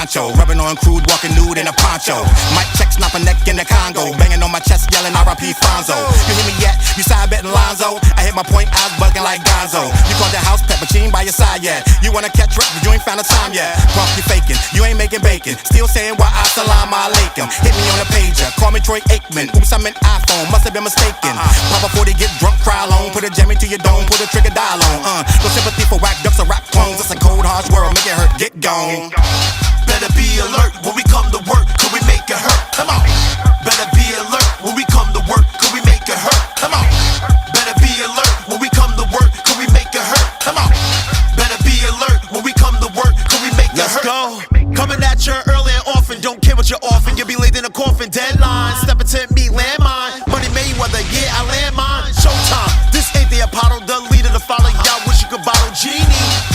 honcho. Rubbing on crude, walking nude in a poncho. Mic check, snap a neck in the Congo. Banging on my chest, yelling R.I.P. Fonzo. You hear me yet? You side betting Lonzo. I hit my point, I was bugging like Gonzo. You called the house peppercine by your side yet. You wanna catch rap, but you ain't found a time yet. Pump, you faking, you ain't making bacon. Still saying why I salam alaikum. Hit me on the pager, call me Troy Aikman. Oops, I'm an iPhone, must have been mistaken. Pop before they get drunk, cry alone. Put a gem into your dome, put a trigger dial on. No sympathy for whack ducks or rap clones. It's a cold, harsh world, make it hurt, get gone. Better be alert when we come to work, could we make it hurt? Come on. Better be alert when we come to work, could we make it hurt? Come on. Better be alert when we come to work, could we make it hurt? Come on. Better be alert when we come to work, could we make it hurt? Let's go. Coming at you early and often, don't care what you're offering. You'll be late in a coffin, deadline. Step into me, landmine. Money Mayweather, yeah, I land mine. Showtime. This ain't the Apollo, the leader to follow. Y'all wish you could bottle Genie.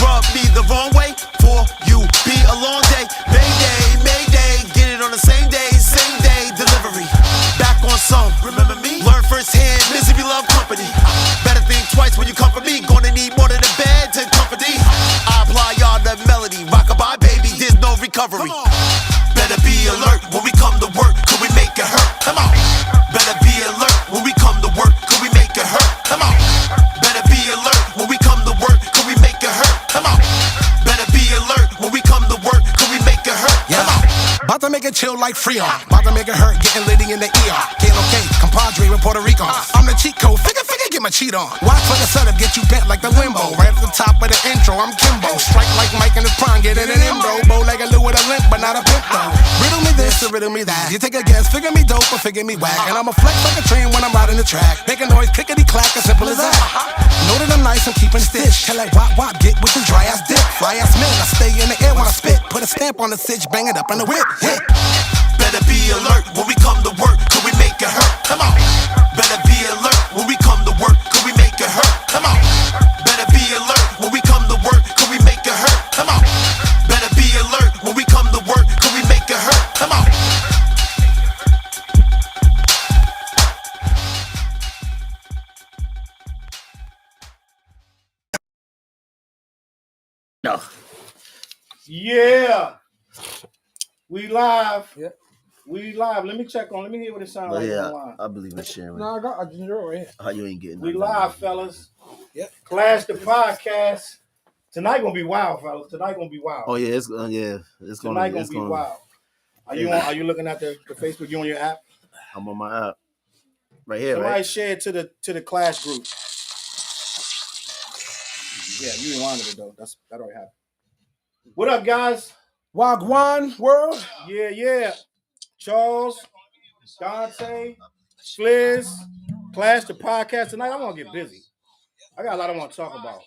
Rub me the wrong way for you. Be a long day. Mayday, Mayday. Get it on the same day delivery. Back on some. Remember me? Learn firsthand. Misery love company. Better think twice when you come for me. Gonna need more than a bed to comfort thee. I apply y'all the melody. Rockabye, baby. There's no recovery. Better be alert when we come to work. Could we make it hurt? Come on. Better be alert when we come to work. Could we make it hurt? Come on. Better be alert when we come to work. Could we make it hurt? Come on. Better be alert when we come to work. Could we make it hurt? Come on. About to make it chill like Freon. About to make it hurt, getting litty in the ER. K-Lo-K, compadre with Puerto Rico. I'm the cheat code, figure, get my cheat on. Watch for the setup, get you bent like the limbo. Right at the top of the intro, I'm Kimbo. Strike like Mike in his prime, get in an endo. Bow like a Lou with a limp, but not a pimp though. Riddle me this or riddle me that. You take a guess, figure me dope or figure me whack. And I'ma flex like a train when I'm riding the track. Make a noise, clickety-clack, as simple as that. Know that I'm nice, I'm keeping stitch. Tell like wop, get with the dry ass dick. Fly ass man, I stay in the air when I spit. Put a stamp on the sitch, bang it up in the whip. Hit. Better be alert when we come to work. Could we make it hurt? Come on. Better be alert when we come to work. Could we make it hurt? Come on. Better be alert when we come to work. Could we make it hurt? Come on. Better be alert when we come to work. Could we make it hurt? Come on. No. Yeah. We live. Yep. We live. Let me check on. Let me hear what it sounds like online. I believe in sharing. No, I got a ginger right here. How you ain't getting? We live, fellas. Yep. Clash the podcast. Tonight gonna be wild, fellas. Tonight gonna be wild. Oh yeah, it's Tonight gonna be wild. Are you looking at the Facebook? You on your app? I'm on my app. Right here. Somebody right? share it to the Clash group. Yeah, you didn't want it though. That already happened. What up, guys? Wagwan world. Yeah. Challz, Dante, Flizz, Clash the podcast. Tonight I'm gonna get busy. I got a lot I want to talk about.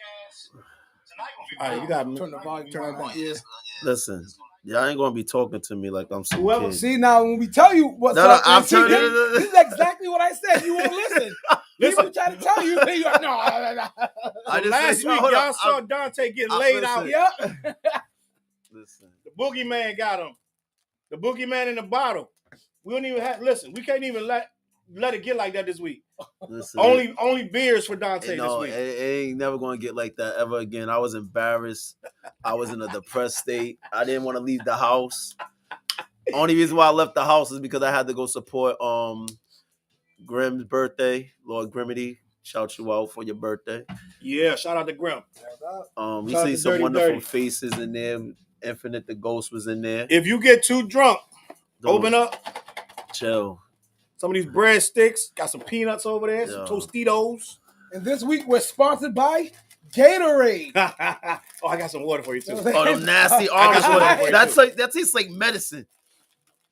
All right, you got to turn the volume on. Yeah. Listen, y'all ain't gonna be talking to me like I'm some Whoever kid. See now when we tell you what's No, up, I'm see, turning this is exactly what I said. You won't listen. Listen. People try to tell you, you're like, no. Last week y'all saw Dante getting laid out. Yep. Listen. The boogeyman got him. The boogeyman in the bottle. We don't even have. Listen, we can't even let it get like that this week. Listen, Only beers for Dante this week. It ain't never gonna get like that ever again. I was embarrassed. I was in a depressed state. I didn't want to leave the house. Only reason why I left the house is because I had to go support Grim's birthday. Lord Grimity, shout you out for your birthday. Yeah, shout out to Grim. We Shout out see to some Dirty wonderful Dirty. faces in there. Infinite the Ghost was in there. If you get too drunk, open up. Chill. Some of these breadsticks got some peanuts over there, some Tostitos. And this week we're sponsored by Gatorade. Oh, I got some water for you too. Oh, them nasty I got some water orange for you ones. too. That tastes like medicine.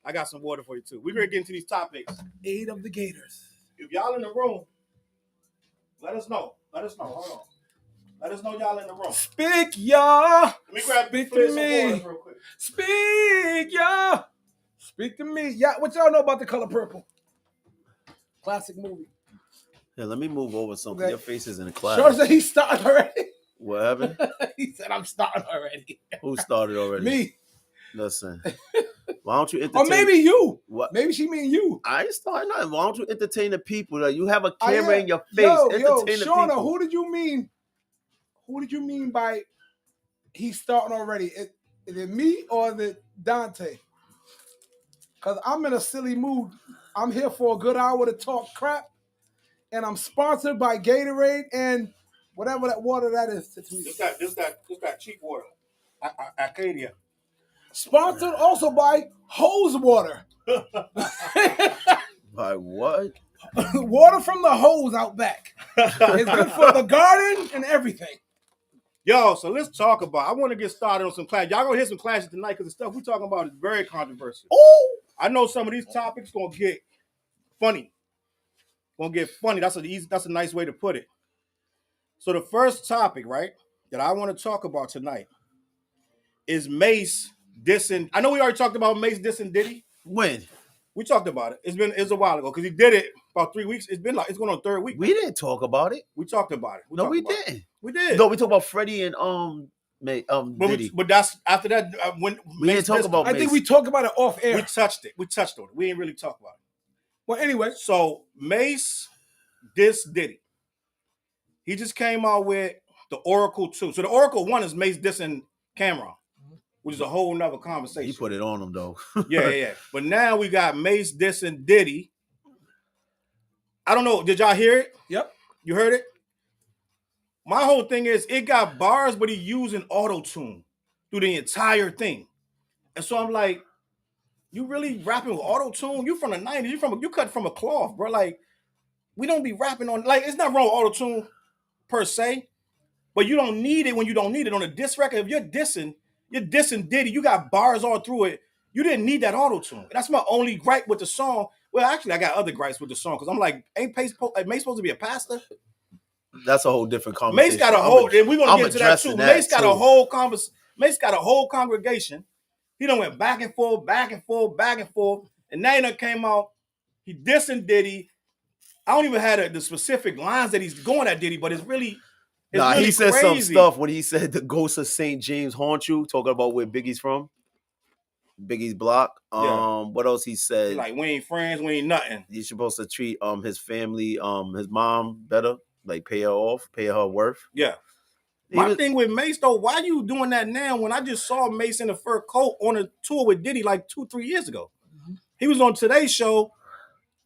I got some water for you too. We're gonna get into these topics. 8 of the Gators. If y'all in the room, let us know. Hold on. Let us know y'all in the room. Speak, y'all. Let me grab Speak Flizz to some me. water real quick. Speak, y'all. Speak to me. Yeah, what y'all know about The Color Purple? Classic movie. Yeah, let me move over something. Okay. Your face is in the cloud. Sean said he started already. What happened? He said, I'm starting already. Who started already? Me. Listen. Why don't you entertain? Or maybe you. What? Maybe she mean you. I ain't starting nothing. Why don't you entertain the people? Like, you have a camera in your face. Yo, entertain the Shauna, people. who did you mean? Who did you mean by he's starting already? Is it me or is it Dante? Because I'm in a silly mood. I'm here for a good hour to talk crap, and I'm sponsored by Gatorade and whatever that water that is. This that cheap water. Arcadia. Sponsored also by Hose Water. By what? Water from the hose out back. It's good for the garden and everything. Yo, so let's talk about. I want to get started on some clash. Y'all gonna hear some clashes tonight because the stuff we talking about is very controversial. Oh, I know some of these topics gonna get funny. That's a nice way to put it. So the first topic, right, that I want to talk about tonight is Mase dissing. I know we already talked about Mase dissing Diddy. When? We talked about it. It's a while ago because he did it about 3 weeks. It's going on the third week. We didn't talk about it. We talked about it. No, we didn't. We did. No, we talked about Freddie and Diddy. But that's after that when We didn't talk about I think Mase. we talked about it off air. we touched it. We touched on it. We didn't really talk about it. Well, anyway, So Mase dissed Diddy. He just came out with the Oracle 2. So the Oracle 1 is Mase dissing Cameron, which is a whole nother conversation. He put it on him though. Yeah. But now we got Mase dissing Diddy. I don't know. Did y'all hear it? yep. You heard it? My whole thing is it got bars, but he using Autotune through the entire thing. And so I'm like, you really rapping with Autotune? You from the 90s. You cut from a cloth, bro. Like, we don't be rapping on, like, it's not wrong with Autotune per se, but you don't need it when you don't need it. On a diss record, if you're dissing Diddy, you got bars all through it. You didn't need that Autotune. That's my only gripe with the song. Well, actually, I got other gripes with the song because I'm like, ain't Mase supposed to be a pastor? That's a whole different conversation. Mase got a whole, and we're gonna get into that too. Mase got a whole congregation. He done went back and forth, and now he done came out. He dissing Diddy. I don't even have the specific lines that he's going at Diddy, but it's really he said crazy. some stuff when he said the ghost of St. James haunt you, talking about where Biggie's from. Biggie's block. Yeah. What else he said? Like, we ain't friends, we ain't nothing. You're supposed to treat his family, his mom better, like pay her off, pay her worth. Yeah. My thing with Mase though, why you doing that now when I just saw Mase in a fur coat on a tour with Diddy like 2-3 years ago? Mm-hmm. He was on Today's Show.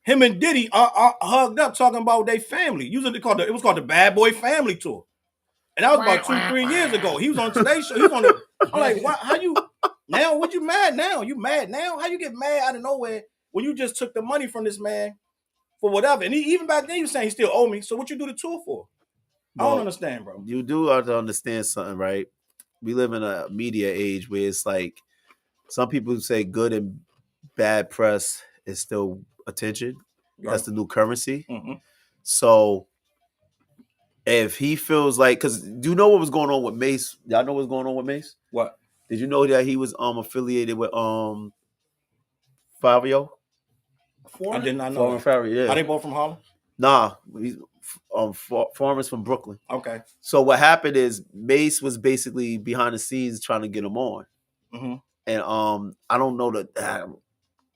Him and Diddy are hugged up talking about their family. It was called the Bad Boy Family Tour. And that was about 2-3 years ago. He was on Today's Show. He was on the, I'm like, why, how you now? What you mad now? You mad now? How you get mad out of nowhere when you just took the money from this man for whatever? And even back then he was saying he still owe me. So what you do the tour for? I don't understand, bro. You do have to understand something, right? We live in a media age where it's like some people say good and bad press is still attention. Right. That's the new currency. Mm-hmm. So if he feels like, because do you know what was going on with Mase? Y'all know what's going on with Mase? What? Did you know that he was affiliated with Fabio? I did not know. Fabio, yeah. Are they both from Harlem? Nah, he's Farmer's from Brooklyn. Okay. So what happened is Mase was basically behind the scenes trying to get him on. Mm-hmm. And I don't know the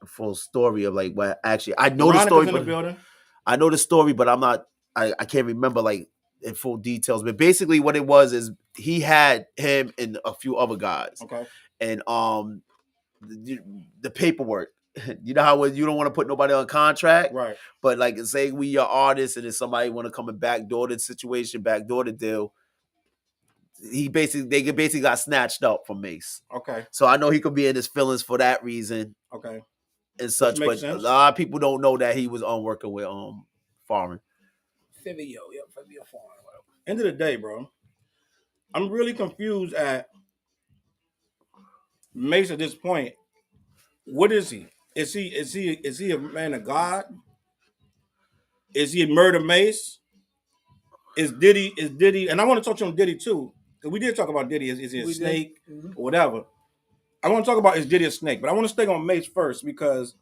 full story of like what actually I know the story. In the building. I know the story, but I can't remember like in full details. But basically what it was is he had him and a few other guys. Okay. And the paperwork. You know how you don't want to put nobody on contract, right? But like, say we your artists, and if somebody want to come and backdoor the situation, backdoor the deal, they basically got snatched up from Mase. Okay. So I know he could be in his feelings for that reason. Okay. And such, but sense. A lot of people don't know that he was working with Foreign. Fabio Foreign. End of the day, bro, I'm really confused at Mase at this point. What is he? Is he a man of God? Is he a murder Mase? Is Diddy? And I want to touch on Diddy too, because we did talk about Diddy. Is he a snake or whatever? I want to talk about is Diddy a snake, but I want to stay on Mase first because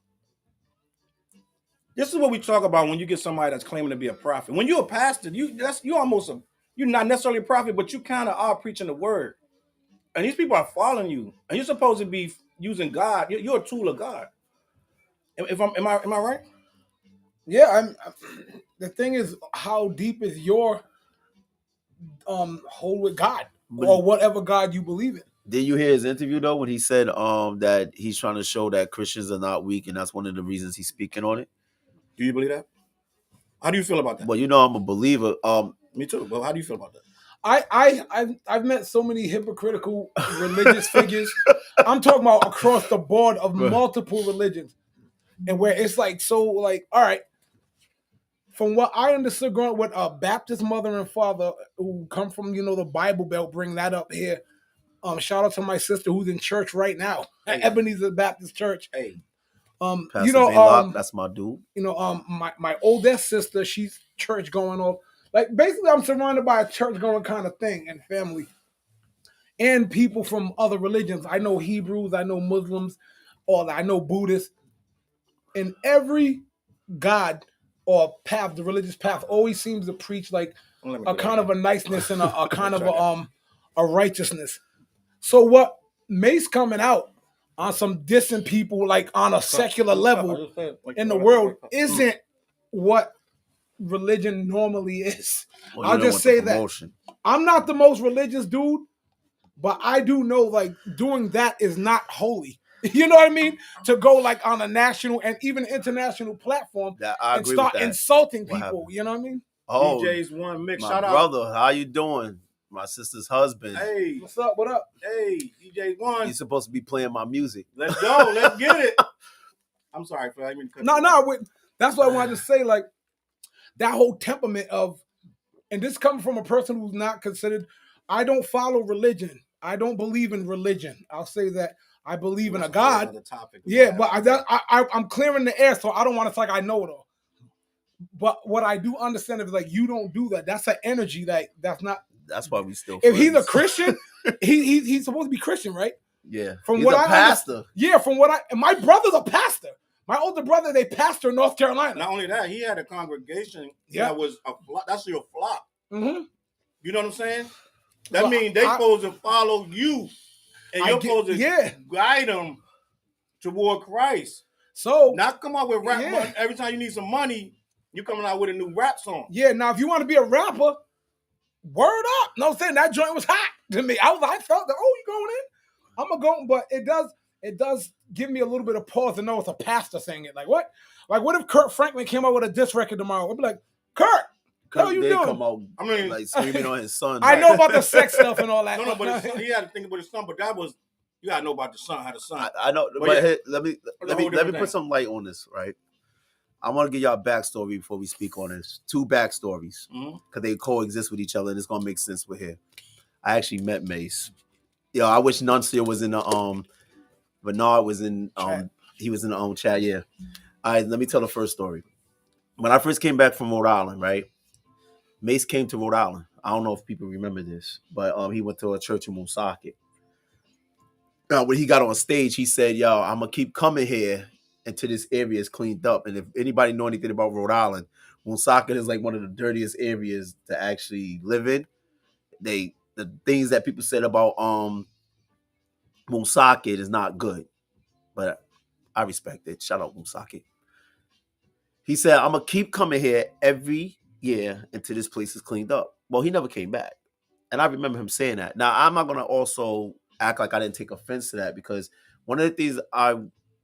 this is what we talk about when you get somebody that's claiming to be a prophet. When you're a pastor, you're not necessarily a prophet, but you kind of are preaching the word, and these people are following you, and you're supposed to be using God. You're a tool of God. Am I right? Yeah, the thing is, how deep is your hold with God or whatever God you believe in? Did you hear his interview though when he said that he's trying to show that Christians are not weak and that's one of the reasons he's speaking on it? Do you believe that? How do you feel about that? Well, you know I'm a believer. Me too. But how do you feel about that? I've met so many hypocritical religious figures. I'm talking about across the board of multiple religions, and where it's like so like, all right. From what I understood growing up with a Baptist mother and father who come from, the Bible Belt, bring that up here. Shout out to my sister who's in church right now at Ebenezer Baptist Church. Hey, Pastor Baylock, that's my dude. My oldest sister, she's church going off. Like basically, I'm surrounded by a church going kind of thing and family, and people from other religions. I know Hebrews, I know Muslims, or I know Buddhists, and every God or path, the religious path, always seems to preach like a kind of a niceness and a kind of a righteousness. So what Mase coming out on some distant people, like on a secular level in the world, isn't what religion normally is. Well, I'll just say that I'm not the most religious dude, but I do know like doing that is not holy. You know what I mean? To go like on a national and even international platform and start insulting people. You know what I mean? Oh, DJ's one mix. My Shout brother, how you doing? My sister's husband. Hey, what's up? What up? Hey, DJ's one. He's supposed to be playing my music. Let's go. Let's get it. I'm sorry for that. No. That's what I wanted to say. Like that whole temperament of, and this comes from a person who's not considered. I don't follow religion. I don't believe in religion. I'll say that. I believe in a God. Yeah, but I'm clearing the air, so I don't want to like I know it all. But what I do understand is like you don't do that. That's an energy that's not. That's why we still. If friends. he's a Christian, he's supposed to be Christian, right? Yeah. From he's what a pastor. From what and my brother's a pastor. My older brother, they pastor in North Carolina. Not only that, he had a congregation that was a flock. That's your flock. Mm-hmm. You know what I'm saying? That means they supposed to follow you. And you're supposed to guide them toward Christ. So not come out with rap money. Every time you need some money, you're coming out with a new rap song. Yeah, now if you want to be a rapper, word up. No, I'm saying that joint was hot to me. I felt that, you going in? I'm going to go, but it does give me a little bit of pause to know it's a pastor saying it. Like what? Like what if Kurt Franklin came out with a diss record tomorrow? I'd be like, Kurt, how you doing? Come out, like screaming on his son. I know about the sex stuff and all that. No, but he had to think about his son. But that was you gotta know about the son. How the son. I know, but hey, let me put some light on this, right? I want to give y'all a backstory before we speak on this. 2 backstories because they coexist with each other, and it's gonna make sense with here. I actually met Mase. I wish Nuncio was in the Bernard was in he was in the chat. Yeah. All right, let me tell the first story. When I first came back from Rhode Island, right? Mase came to Rhode Island. I don't know if people remember this, but he went to a church in Woonsocket. Now, when he got on stage, he said, "Yo, I'm gonna keep coming here until this area is cleaned up." And if anybody know anything about Rhode Island, Woonsocket is like one of the dirtiest areas to actually live in. The things that people said about Woonsocket is not good, but I respect it. Shout out Woonsocket. He said, "I'm gonna keep coming here every year until this place is cleaned up." Well, he never came back. And I remember him saying that. Now, I'm not going to also act like I didn't take offense to that because one of the things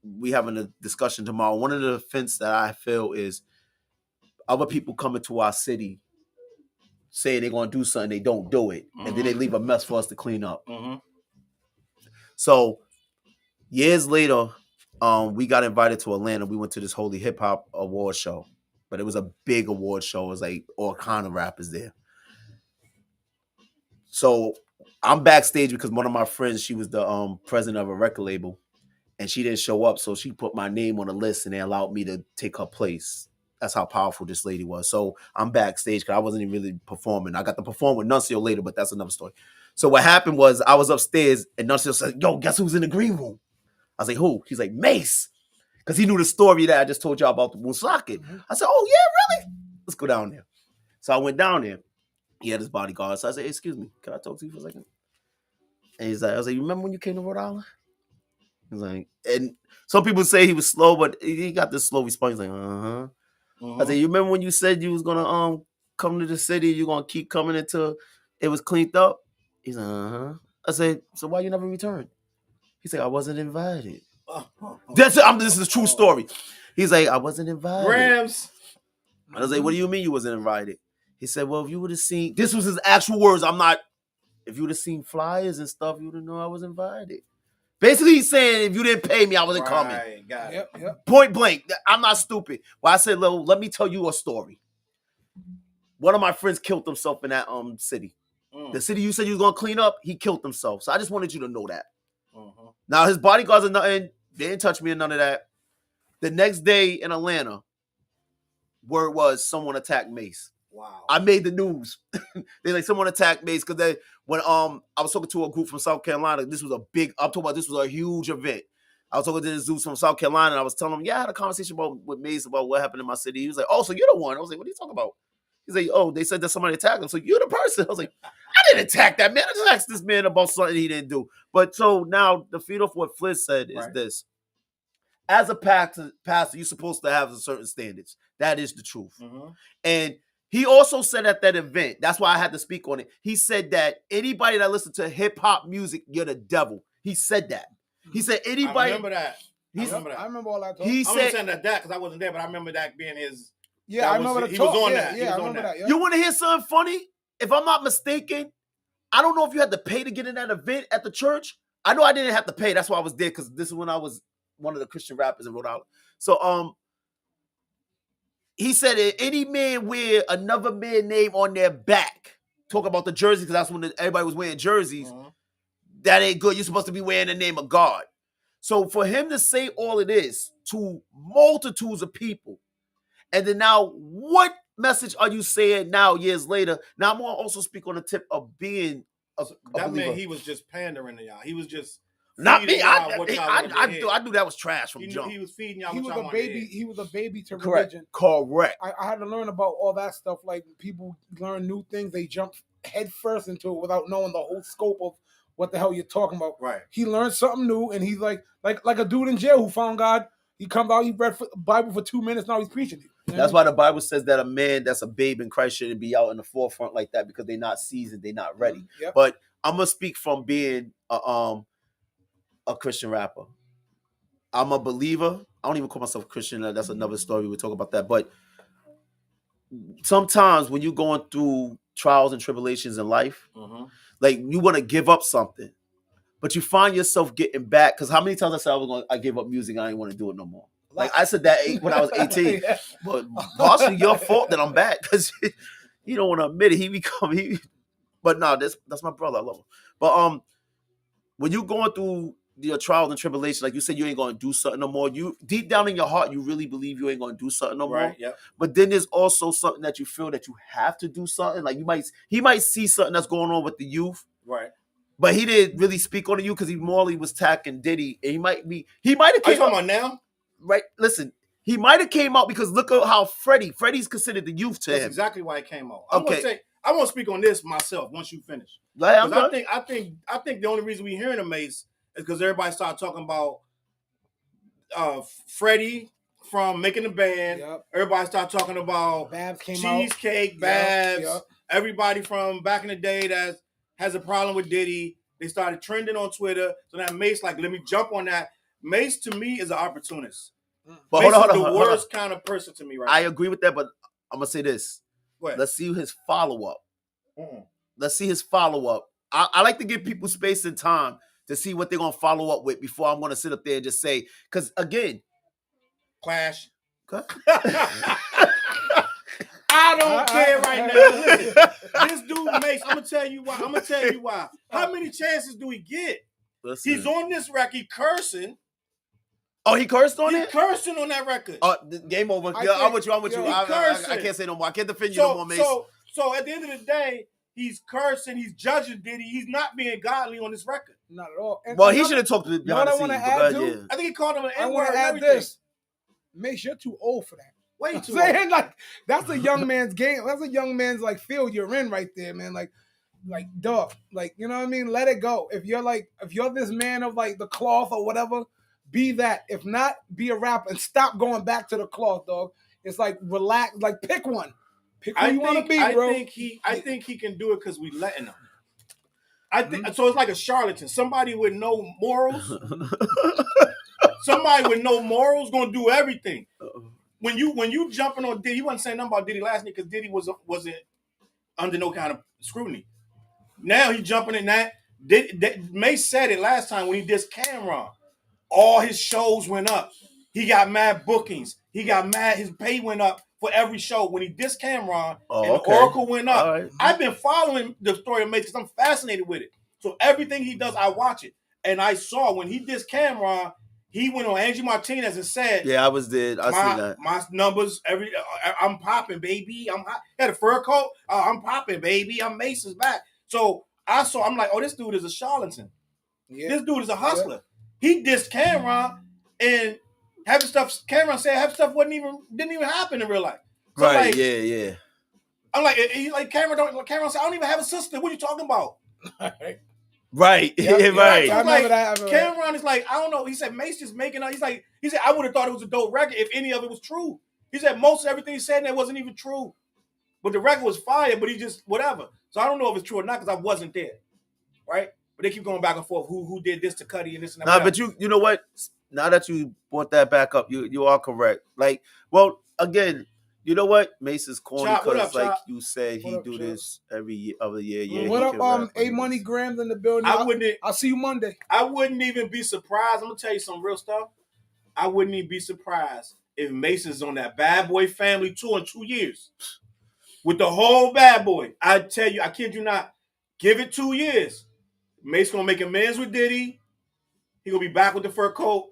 we having a discussion tomorrow, one of the offense that I feel is other people coming to our city saying they're going to do something, they don't do it. And then they leave a mess for us to clean up. So years later, we got invited to Atlanta. We went to this Holy Hip Hop Award show. But it was a big award show. It was like all kind of rappers there. So I'm backstage because one of my friends, she was the president of a record label, and she didn't show up. So she put my name on the list, and they allowed me to take her place. That's how powerful this lady was. So I'm backstage because I wasn't even really performing. I got to perform with Nuncio later, but that's another story. So what happened was I was upstairs, and Nuncio said, "Yo, guess who's in the green room?" I was like, "Who?" He's like, "Mase." Because he knew the story that I just told y'all about the Woonsocket. I said, "Oh, yeah, really? Let's go down there." So I went down there. He had his bodyguard. So I said, "Hey, excuse me, can I talk to you for a second?" And I was like, "You remember when you came to Rhode Island?" He's like, and some people say he was slow, but he got this slow response. He's like, I said, "You remember when you said you was going to come to the city, you're going to keep coming until it was cleaned up?" He's like, I said, so why you never returned? He said, I wasn't invited. This is a true story. He's like, I wasn't invited. Grams. I was like, what do you mean you wasn't invited? He said, well, if you would have seen, this was his actual words. If you would have seen flyers and stuff, you would have known I was invited. Basically, he's saying, if you didn't pay me, I wasn't coming. Got it. Yep. Point blank. I'm not stupid. Well, I said, let me tell you a story. One of my friends killed himself in that city. The city you said you was going to clean up, he killed himself. So I just wanted you to know that. Now, his bodyguards are nothing. They didn't touch me and none of that. The next day in Atlanta, word was someone attacked Mase. Wow. I made the news. They like someone attacked Mase because when I was talking to a group from South Carolina, this was a huge event. I was talking to this dude from South Carolina and I was telling him, I had a conversation with Mase about what happened in my city. He was like, oh, so you're the one. I was like, what are you talking about? He's like, oh, they said that somebody attacked him. So you're the person. I was like, I didn't attack that man. I just asked this man about something he didn't do. But so now the feed off what Flizz said is this. As a pastor, you're supposed to have certain standards. That is the truth. And he also said at that event, that's why I had to speak on it. He said that anybody that listens to hip hop music, you're the devil. He said that. He said anybody. I remember that. I remember all that talk. I'm not saying that because I wasn't there, but I remember that being his. Yeah, I remember he was on that. Yeah, I remember that. Yeah. You want to hear something funny? If I'm not mistaken, I don't know if you had to pay to get in that event at the church. I know I didn't have to pay. That's why I was there because this is when I was one of the Christian rappers in Rhode Island. So he said that any man wear another man's name on their back. Talk about the jersey because that's when everybody was wearing jerseys. That ain't good. You're supposed to be wearing the name of God. So for him to say all of this to multitudes of people, and then now what message are you saying now years later? Now I'm going to also speak on the tip of being a that believer. man, he was just pandering to y'all. He was just not me. I knew knew that was trash from jump. He was feeding y'all. He was a baby. He was a baby to Correct. religion. Correct. I had to learn about all that stuff. Like people learn new things, they jump head first into it without knowing the whole scope of what the hell you're talking about. Right. He learned something new, and he's like a dude in jail who found God. He comes out, he read the Bible for 2 minutes. Now he's preaching it. You know? That's why the Bible says that a man that's a babe in Christ shouldn't be out in the forefront like that because they're not seasoned, they're not ready. Yep. But I'm gonna speak from being a Christian rapper. I'm a believer. I don't even call myself a Christian. That's another story. We'll talk about that. But sometimes when you're going through trials and tribulations in life, like you want to give up something, but you find yourself getting back. Because how many times I said I gave up music, I didn't want to do it no more. Like I said that when I was 18. Yeah. But partially your fault that I'm back because you don't want to admit it. But no, that's my brother. I love him. But when you're going through your trials and tribulations, like you said, you ain't gonna do something no more. You deep down in your heart, you really believe you ain't gonna do something no more. Right. Yep. But then there's also something that you feel that you have to do something. Like he might see something that's going on with the youth. Right. But he didn't really speak on you because he morally was attacking Diddy, and he might have Are you came talking out about now? right. Listen, he might have came out because look at how Freddie's considered the youth to That's him. exactly why it came out. Okay. I want to speak on this myself once you finish. Like, I think the only reason we hearing a Mase is because everybody started talking about Freddie from making the band. Yep. Everybody started talking about Babs came Cheesecake, out. Babs. Yep. Everybody from back in the day that has a problem with Diddy. They started trending on Twitter. So now Mase, like, let me jump on that. Mase to me is an opportunist. But Mase hold is on. the worst kind of person to me right I now. agree with that, but I'm gonna say this. What? Let's see his follow-up. Let's see his follow-up. I like to give people space and time to see what they're gonna follow up with before I'm gonna sit up there and just say, because again, Clash. okay. I don't care right now. Listen, this dude Mase, I'm gonna tell you why. How many chances do he get? Listen. He's on this record cursing. Oh, he cursed on He's it? cursing on that record. Game over. I Yeah, I'm think- with you. I'm with you. yo, I cursing. can't say no more. I can't defend you no more, Mase. So at the end of the day, he's cursing. He's judging Diddy. He's not being godly on this record. Not at all. And Well, he another- should have talked to You know behind what the I wanna scenes. add, But too? yeah. I think he called him an I N-word want and to add everything. this. Mase, you're too old for that. Way I'm too old. saying, like, that's a young man's game. That's a young man's, like, field you're in right there, man. Like, dog. Like, you know what I mean? Let it go. If you're this man of, like, the cloth or whatever, be that. If not, be a rapper and stop going back to the cloth, dog. It's like, relax. Like, pick one. Pick who you want to be, bro. I think he can do it because we letting him. I think so. It's like a charlatan. Somebody with no morals. Somebody with no morals gonna do everything. When you jumping on Diddy, you wasn't saying nothing about Diddy last night because Diddy wasn't under no kind of scrutiny. Now he jumping in that. Mase said it last time when he dissed Cameron. All his shows went up. He got mad bookings. He got mad. His pay went up for every show. When he dissed Cameron and Oracle went up. Right. I've been following the story of Mase because I'm fascinated with it. So everything he does, I watch it. And I saw when he dissed Cameron, he went on Angie Martinez and said, "Yeah, I was there. I see that. My numbers, I'm popping, baby. I'm hot. Had a fur coat. I'm popping, baby. I'm Mace's back." So I'm like, oh, this dude is a charlatan. Yeah. This dude is a hustler. Yeah. He dissed Cameron and having stuff. Cameron said having stuff didn't even happen in real life. So right? Like, yeah. I'm like, he's like Cameron said, I don't even have a sister. What are you talking about? Right. Yep. Right. So like, Cameron is like, I don't know. He said Mase just making up. He said I would have thought it was a dope record if any of it was true. He said most of everything he said in there wasn't even true. But the record was fire, but he just whatever. So I don't know if it's true or not because I wasn't there. Right? But they keep going back and forth. Who did this to Cudi and this and that. Nah, but you know what? Now that you brought that back up, you are correct. Like, well, again, you know what? Mase is corny because, like you said, he do this every other year. Yeah. What up, A Money Grams in the building? I'll see you Monday. I wouldn't even be surprised. I'm gonna tell you some real stuff. I wouldn't even be surprised if Mase is on that Bad Boy Family tour in 2 years with the whole Bad Boy. I tell you, I kid you not. Give it 2 years. Mase gonna make amends with Diddy. He gonna be back with the fur coat,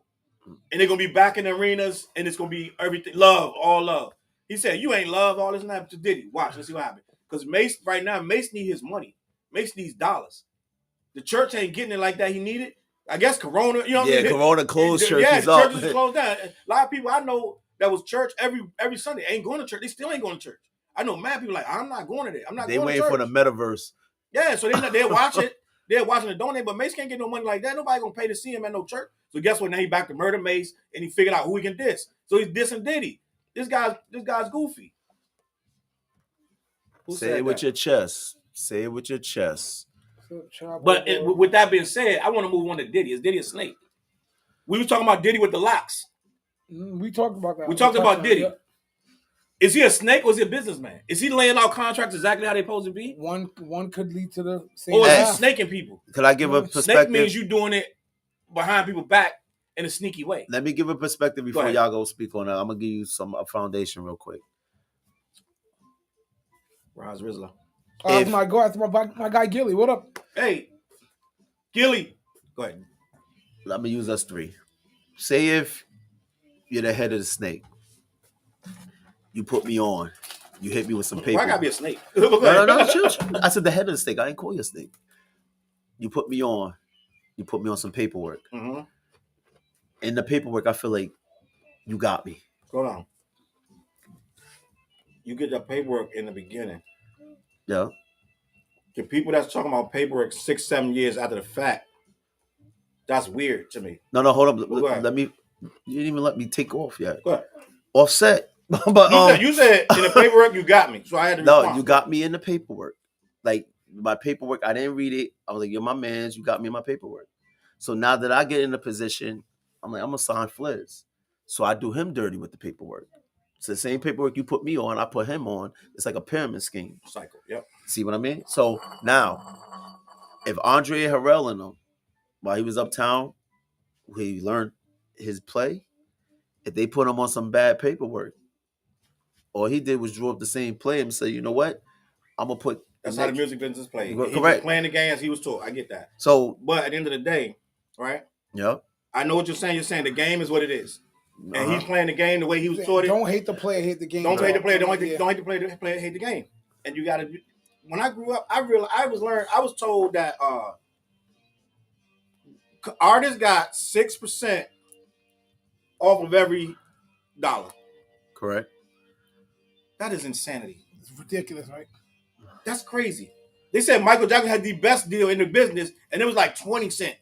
and they're gonna be back in the arenas, and it's gonna be everything love, all love. He said, "You ain't love all this and that to Diddy. Watch, let's see what happens." Because Mase right now, Mase need his money. Mase needs dollars. The church ain't getting it like that. He needed. I guess Corona. You know what I mean? Corona closed churches up. Yeah, churches up. Closed down. A lot of people I know that was church every Sunday ain't going to church. They still ain't going to church. I know mad people like I'm not going to there. I'm not. They going waiting to for the metaverse. Yeah, so they're watching. They're watching the donate, but Mase can't get no money like that. Nobody gonna pay to see him at no church. So guess what? Now he back to murder Mase, and he figured out who he can diss. So he's dissing Diddy. This guy's goofy. Say it with your chest. Say it with your chest. But with that being said, I want to move on to Diddy. Is Diddy a snake? We were talking about Diddy with the locks. We talked about that. We talked about Diddy. Yeah. Is he a snake or is he a businessman? Is he laying out contracts exactly how they're supposed to be? One could lead to the same. Or is he snaking people? Could I give a perspective? Snake means you doing it behind people's back in a sneaky way. Let me give a perspective before y'all go speak on that. I'm gonna give you a foundation real quick. Roz Rizla. My guy Gilly. What up? Hey, Gilly. Go ahead. Let me use us three. Say if you're the head of the snake. You put me on. You hit me with some paper. Why I gotta be a snake? No, chill. I said the head of the snake. I ain't call you a snake. You put me on. You put me on some paperwork. Mm-hmm. In the paperwork, I feel like you got me. Hold on. You get the paperwork in the beginning. Yeah. The people that's talking about paperwork 6-7 years after the fact, that's weird to me. No, hold up. Let me. You didn't even let me take off yet. Go ahead. Offset. But you said in the paperwork you got me, so I had to respond. No, you got me in the paperwork. Like my paperwork, I didn't read it. I was like, "You're my man. You got me in my paperwork." So now that I get in a position, I'm like, I'm gonna sign Flizz. So I do him dirty with the paperwork. It's the same paperwork you put me on. I put him on. It's like a pyramid scheme. Cycle. Yep. See what I mean? So now, if Andre Harrell and him, while he was uptown, he learned his play. If they put him on some bad paperwork. All he did was drew up the same play and say, you know what? I'm going to put... That's how the music business is played. Correct. He was playing the game as he was taught. I get that. So, but at the end of the day, right? Yep. I know what you're saying. You're saying the game is what it is. And he's playing the game the way he was taught it. Don't hate the player, hate the game. Don't hate the player. Don't hate the player, hate the game. And you got to... When I grew up, I was told that artists got 6% off of every dollar. Correct. That is insanity. It's ridiculous, right? That's crazy. They said Michael Jackson had the best deal in the business, and it was like 20 cents.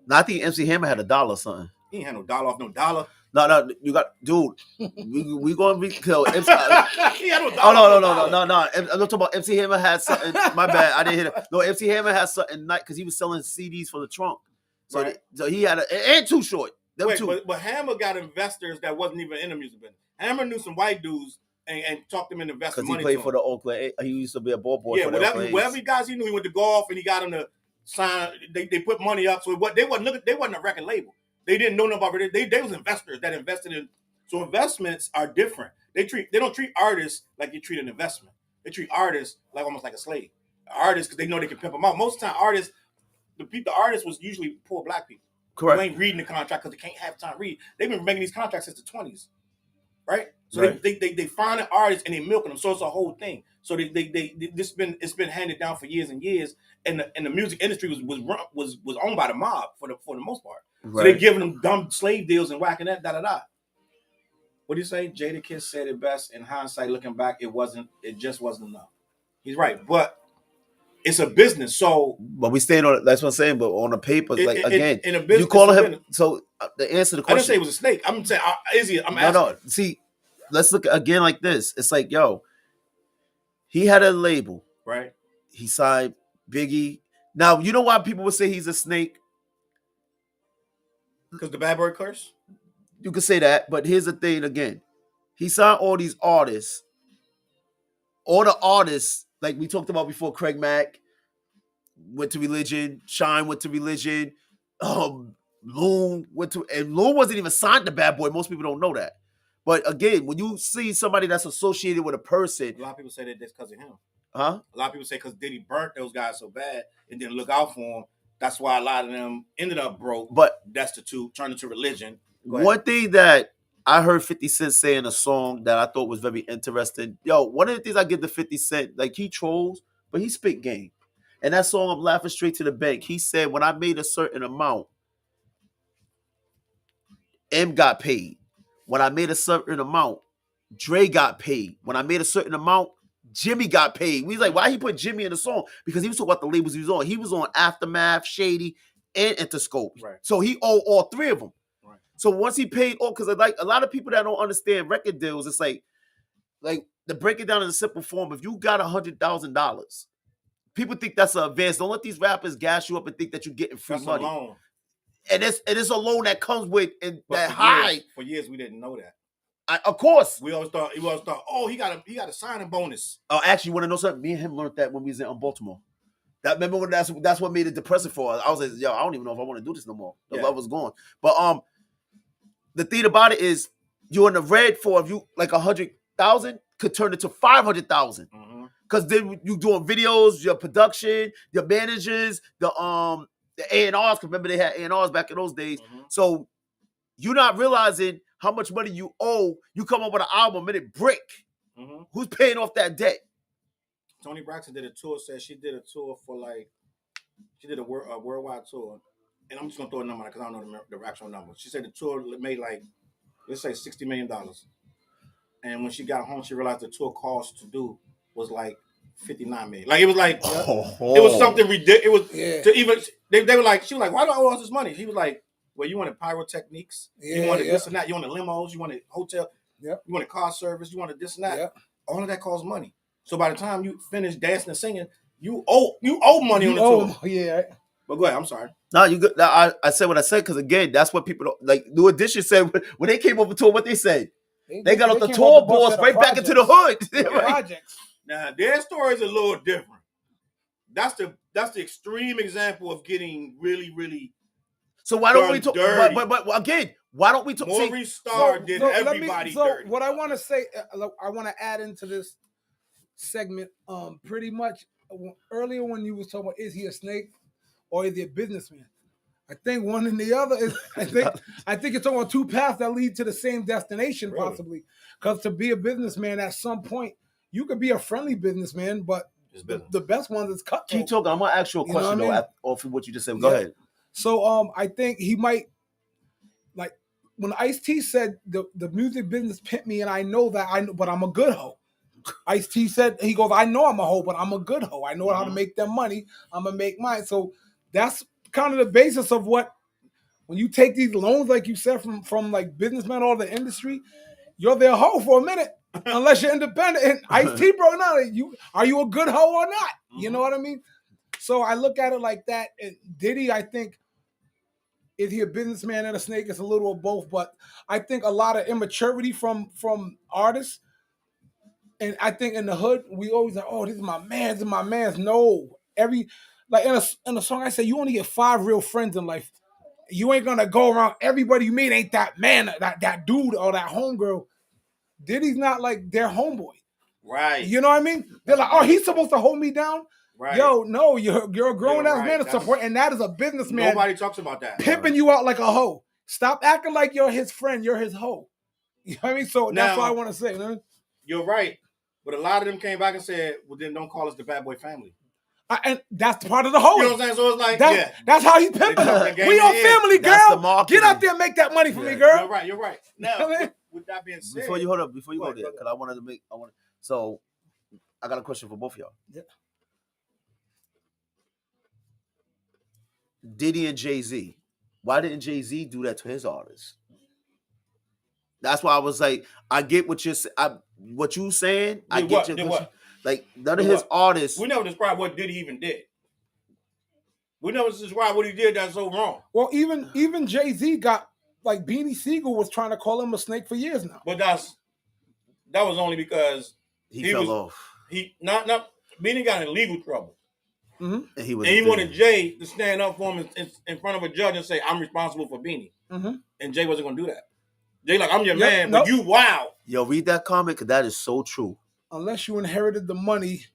Now, I think MC Hammer had $1 something. He ain't had no dollar off no dollar. No, you got, dude. We gonna be killed. Yeah, No. I'm talking about MC Hammer had something. My bad, I didn't hear it. No, MC Hammer had something because he was selling CDs for the trunk. So, Right. so he had and Too Short. Them Wait, two. but Hammer got investors that wasn't even in the music business. Hammer knew some white dudes and talked them into investing Because money. he played to for him. the Oakland. He used to be a ball boy Yeah, for the Oakland. whatever guys he knew, he went to golf and he got them to sign. They put money up, so they wasn't a record label. They didn't know nothing about it. They was investors that invested in. So investments are different. They don't treat artists like you treat an investment. They treat artists like almost like a slave. Artists, because they know they can pimp them out. Most of the time, the artists was usually poor black people. Correct. Who ain't reading the contract because they can't have time to read. They've been making these contracts since the 20s, right? So Right. they find an artist and they milking them. So it's a whole thing. So it's been handed down for years and years, and the music industry was owned by the mob for the most part. So Right. they're giving them dumb slave deals and whacking that da. What do you say? Jadakiss said it best. In hindsight, looking back, it just wasn't enough. He's right, but it's a business. So, But we stayed on. That's what I'm saying. But on the papers, like again, in a business, you calling it's a him. business. So the answer to the I question. didn't say it was a snake. I'm saying, I'm asking. No. See, let's look again like this. It's like, yo, he had a label. Right. He signed Biggie. Now, you know why people would say he's a snake? Because the bad word curse? You could say that, but here's the thing again. He signed all these artists. All the artists, like we talked about before, Craig Mack went to Religion, Shine went to Religion, Loon went to, and Loon wasn't even signed to Bad Boy. Most people don't know that. But again, when you see somebody that's associated with a person, A lot of people say that that's because of him. huh? A lot of people say because Diddy burnt those guys so bad and didn't look out for him. That's why a lot of them ended up broke. But Destitute, turned into religion. one thing that I heard 50 Cent say in a song that I thought was very interesting. Yo, one of the things I give to 50 Cent, like he trolls, but he spit game. And that song, I'm laughing straight to the bank. He said, when I made a certain amount, M got paid. When I made a certain amount, Dre got paid. When I made a certain amount, Jimmy got paid. We was like, why he put Jimmy in the song? Because he was talking about the labels he was on. He was on Aftermath, Shady, and Interscope. Right. So he owed all three of them. Right. So once he paid all, because like a lot of people that don't understand record deals, it's like to break it down in a simple form, if you got $100,000, people think that's an advance. Don't let these rappers gas you up and think that you're getting free That's money. a loan. And it's a loan that comes with and But that for high. years, for years, we didn't know that. Of course. We always thought, oh, he got a signing bonus. Oh, actually, you want to know something? Me and him learned that when we was in Baltimore. Remember when that's what made it depressing for us. I was like, yo, I don't even know if I want to do this no more. The love was gone. But the thing about it is, you're in the red for if you like 100,000 could turn into 500,000 because then you doing videos, your production, your managers, the A&Rs. Remember they had A&Rs back in those days. So you're not realizing how much money you owe. You come up with an album and it break. Who's paying off that debt? Toni Braxton did a tour. Said she did a tour for she did a worldwide tour, and I'm just gonna throw a number because I don't know the actual number. She said the tour made let's say $60 million, and when she got home, she realized the tour cost to do was $59 million. It was it was something ridiculous. It was to even they were like, she was like, why do I owe all this money? He was like, well, you wanted pyrotechnics, you wanted this and that, you wanted limos, you wanted hotel, you wanted car service, you wanted this and that. All of that costs money. So by the time you finish dancing and singing, you owe money on the tour. Yeah. But go ahead. I'm sorry. No, you good. I said what I said because again, that's what people don't like. New Edition said when they came over tour, what they said. They got off the tour bus right back into the hood. Projects. Now their story is a little different. That's the extreme example of getting really, really. So why don't we talk? Dirty. But again, why don't we talk? Maurice Starr did everybody dirty. What I want to say, I want to add into this segment, pretty much earlier when you was talking about is he a snake or is he a businessman? I think one and the other is. I think it's on two paths that lead to the same destination, possibly. Because to be a businessman, at some point, you could be a friendly businessman, but the best ones is cutthroat. Keep talking. I'm gonna ask you a question though, off of what you just said. Go ahead. So I think he might when Ice-T said the music business pimped me, and I know that but I'm a good hoe. Ice-T said, he goes, I know I'm a hoe, but I'm a good hoe. I know how to make them money. I'm gonna make mine. So that's kind of the basis of what When you take these loans, like you said, from like businessmen or the industry, you're their hoe for a minute. Unless you're independent. And Ice-T, bro, now are you a good hoe or not? You know what I mean? So I look at it like that. And Diddy, I think, is he a businessman and a snake? It's a little of both, but I think a lot of immaturity from artists. And I think in the hood, we always like, oh, this is my man, this is my man's. No. Like in a song, I say you only get 5 real friends in life. You ain't gonna go around everybody you meet ain't that man, that dude or that homegirl. Diddy's not like their homeboy. Right. You know what I mean? They're like, oh, he's supposed to hold me down. Right. Yo, no, you're a grown ass right. man to support, and that is a businessman. Nobody talks about that. Pimping you out like a hoe. Stop acting like you're his friend. You're his hoe. You know what I mean? So that's what I want to say, man. You're right. But a lot of them came back and said, well, then don't call us the Bad Boy family. And that's part of the hoe. You know what I'm saying? So it's like, that's how he's pimping them. We your family, girl. Get out there and make that money for me, girl. You're right. Now, with that being said. Before you go there, because so I got a question for both of y'all. Yeah. Diddy and Jay-Z. Why didn't Jay-Z do that to his artists? That's why I was like, I get what you're saying. I get what? Like, none of his artists. We never described what Diddy even did. We never described what he did that's so wrong. Well, even Jay-Z got, like, Beanie Siegel was trying to call him a snake for years now. But that was only because he fell off. Beanie got in legal trouble. Mm-hmm. And he wanted Jay to stand up for him in front of a judge and say, I'm responsible for Beanie. Mm-hmm. And Jay wasn't going to do that. Jay like, I'm your man, but you wow. Yo, read that comment, because that is so true. Unless you inherited the money,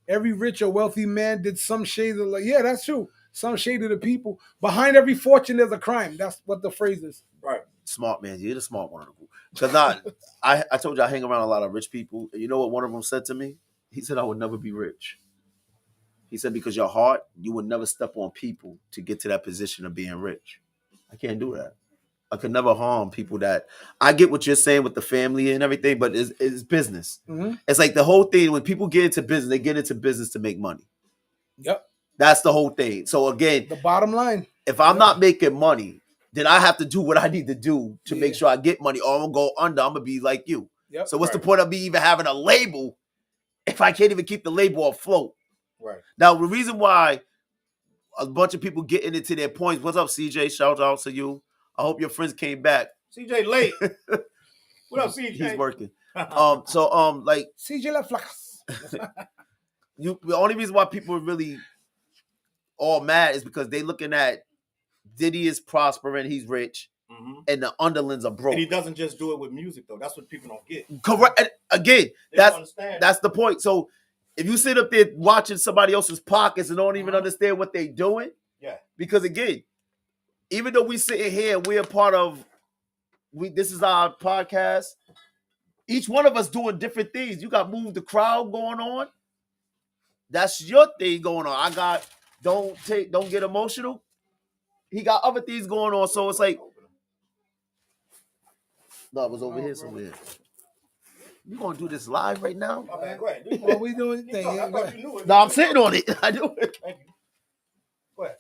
every rich or wealthy man did some shade of, like, yeah, that's true. Some shade of the people. Behind every fortune, there's a crime. That's what the phrase is. Right. Smart man. You're the smart one of the group. Because I told you I hang around a lot of rich people. And you know what one of them said to me? He said, I would never be rich. He said, because your heart, you would never step on people to get to that position of being rich. I can't do that. I could never harm people that. I get what you're saying with the family and everything, but it's business. Mm-hmm. It's like the whole thing, when people get into business, they get into business to make money. Yep. That's the whole thing. So again, the bottom line. If I'm not making money, then I have to do what I need to do to make sure I get money, or I'm going to go under. I'm going to be like you. Yep. So what's the point of me even having a label if I can't even keep the label afloat? Right. Now, the reason why a bunch of people getting into their points. What's up, CJ? Shout out to you. I hope your friends came back. CJ late. What up, CJ? He's working. Like CJ La Flacas. The only reason why people are really all mad is because they looking at Diddy is prospering, he's rich, and the underlings are broke. And he doesn't just do it with music, though. That's what people don't get. Correct. And again, that's the point. So if you sit up there watching somebody else's pockets and don't even understand what they're doing, because again, even though we sitting here, we're a part of. This is our podcast. Each one of us doing different things. You got Move the Crowd going on. That's your thing going on. I got Don't Get Emotional. He got other things going on. So it's like, no, it was over here somewhere. You gonna do this live right now? Oh, man, go ahead. What we doing? No, I'm sitting on it. I do it. Thank you. Go ahead.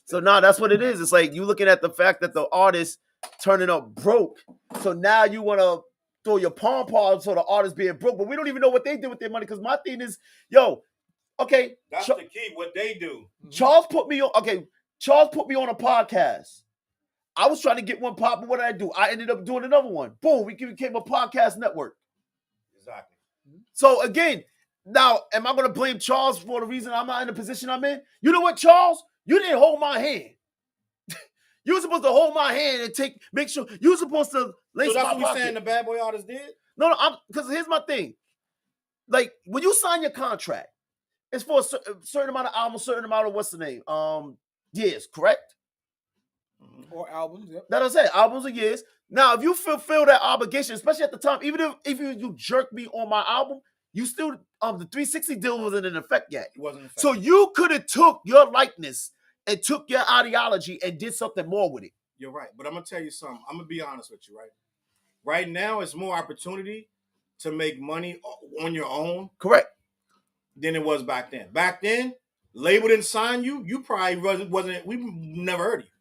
So that's what it is. It's like you looking at the fact that the artist turning up broke. So now you want to throw your pom-poms so the artist being broke, but we don't even know what they did with their money. Because my thing is, okay. That's the key, what they do. Challz put me on a podcast. I was trying to get one pop, but what did I do? I ended up doing another one. Boom, we became a podcast network. Exactly. So again, now, am I going to blame Challz for the reason I'm not in the position I'm in? You know what, Challz? You didn't hold my hand. You were supposed to hold my hand and make sure you were supposed to lace my pocket. So that's what you're saying the Bad Boy artist did? No, because here's my thing. Like, when you sign your contract, it's for a certain amount of albums, certain amount of what's the name? Years, correct? Or albums, yep. That's what I said, albums or years. Now, if you fulfill that obligation, especially at the time, even if you jerk me on my album, you still, the 360 deal wasn't in effect yet. It wasn't in effect. So you could have took your likeness and took your ideology and did something more with it. You're right. But I'm going to tell you something. I'm going to be honest with you, right? Right now, it's more opportunity to make money on your own. Correct. Than it was back then. Back then, label didn't sign you. You probably wasn't we never heard of you.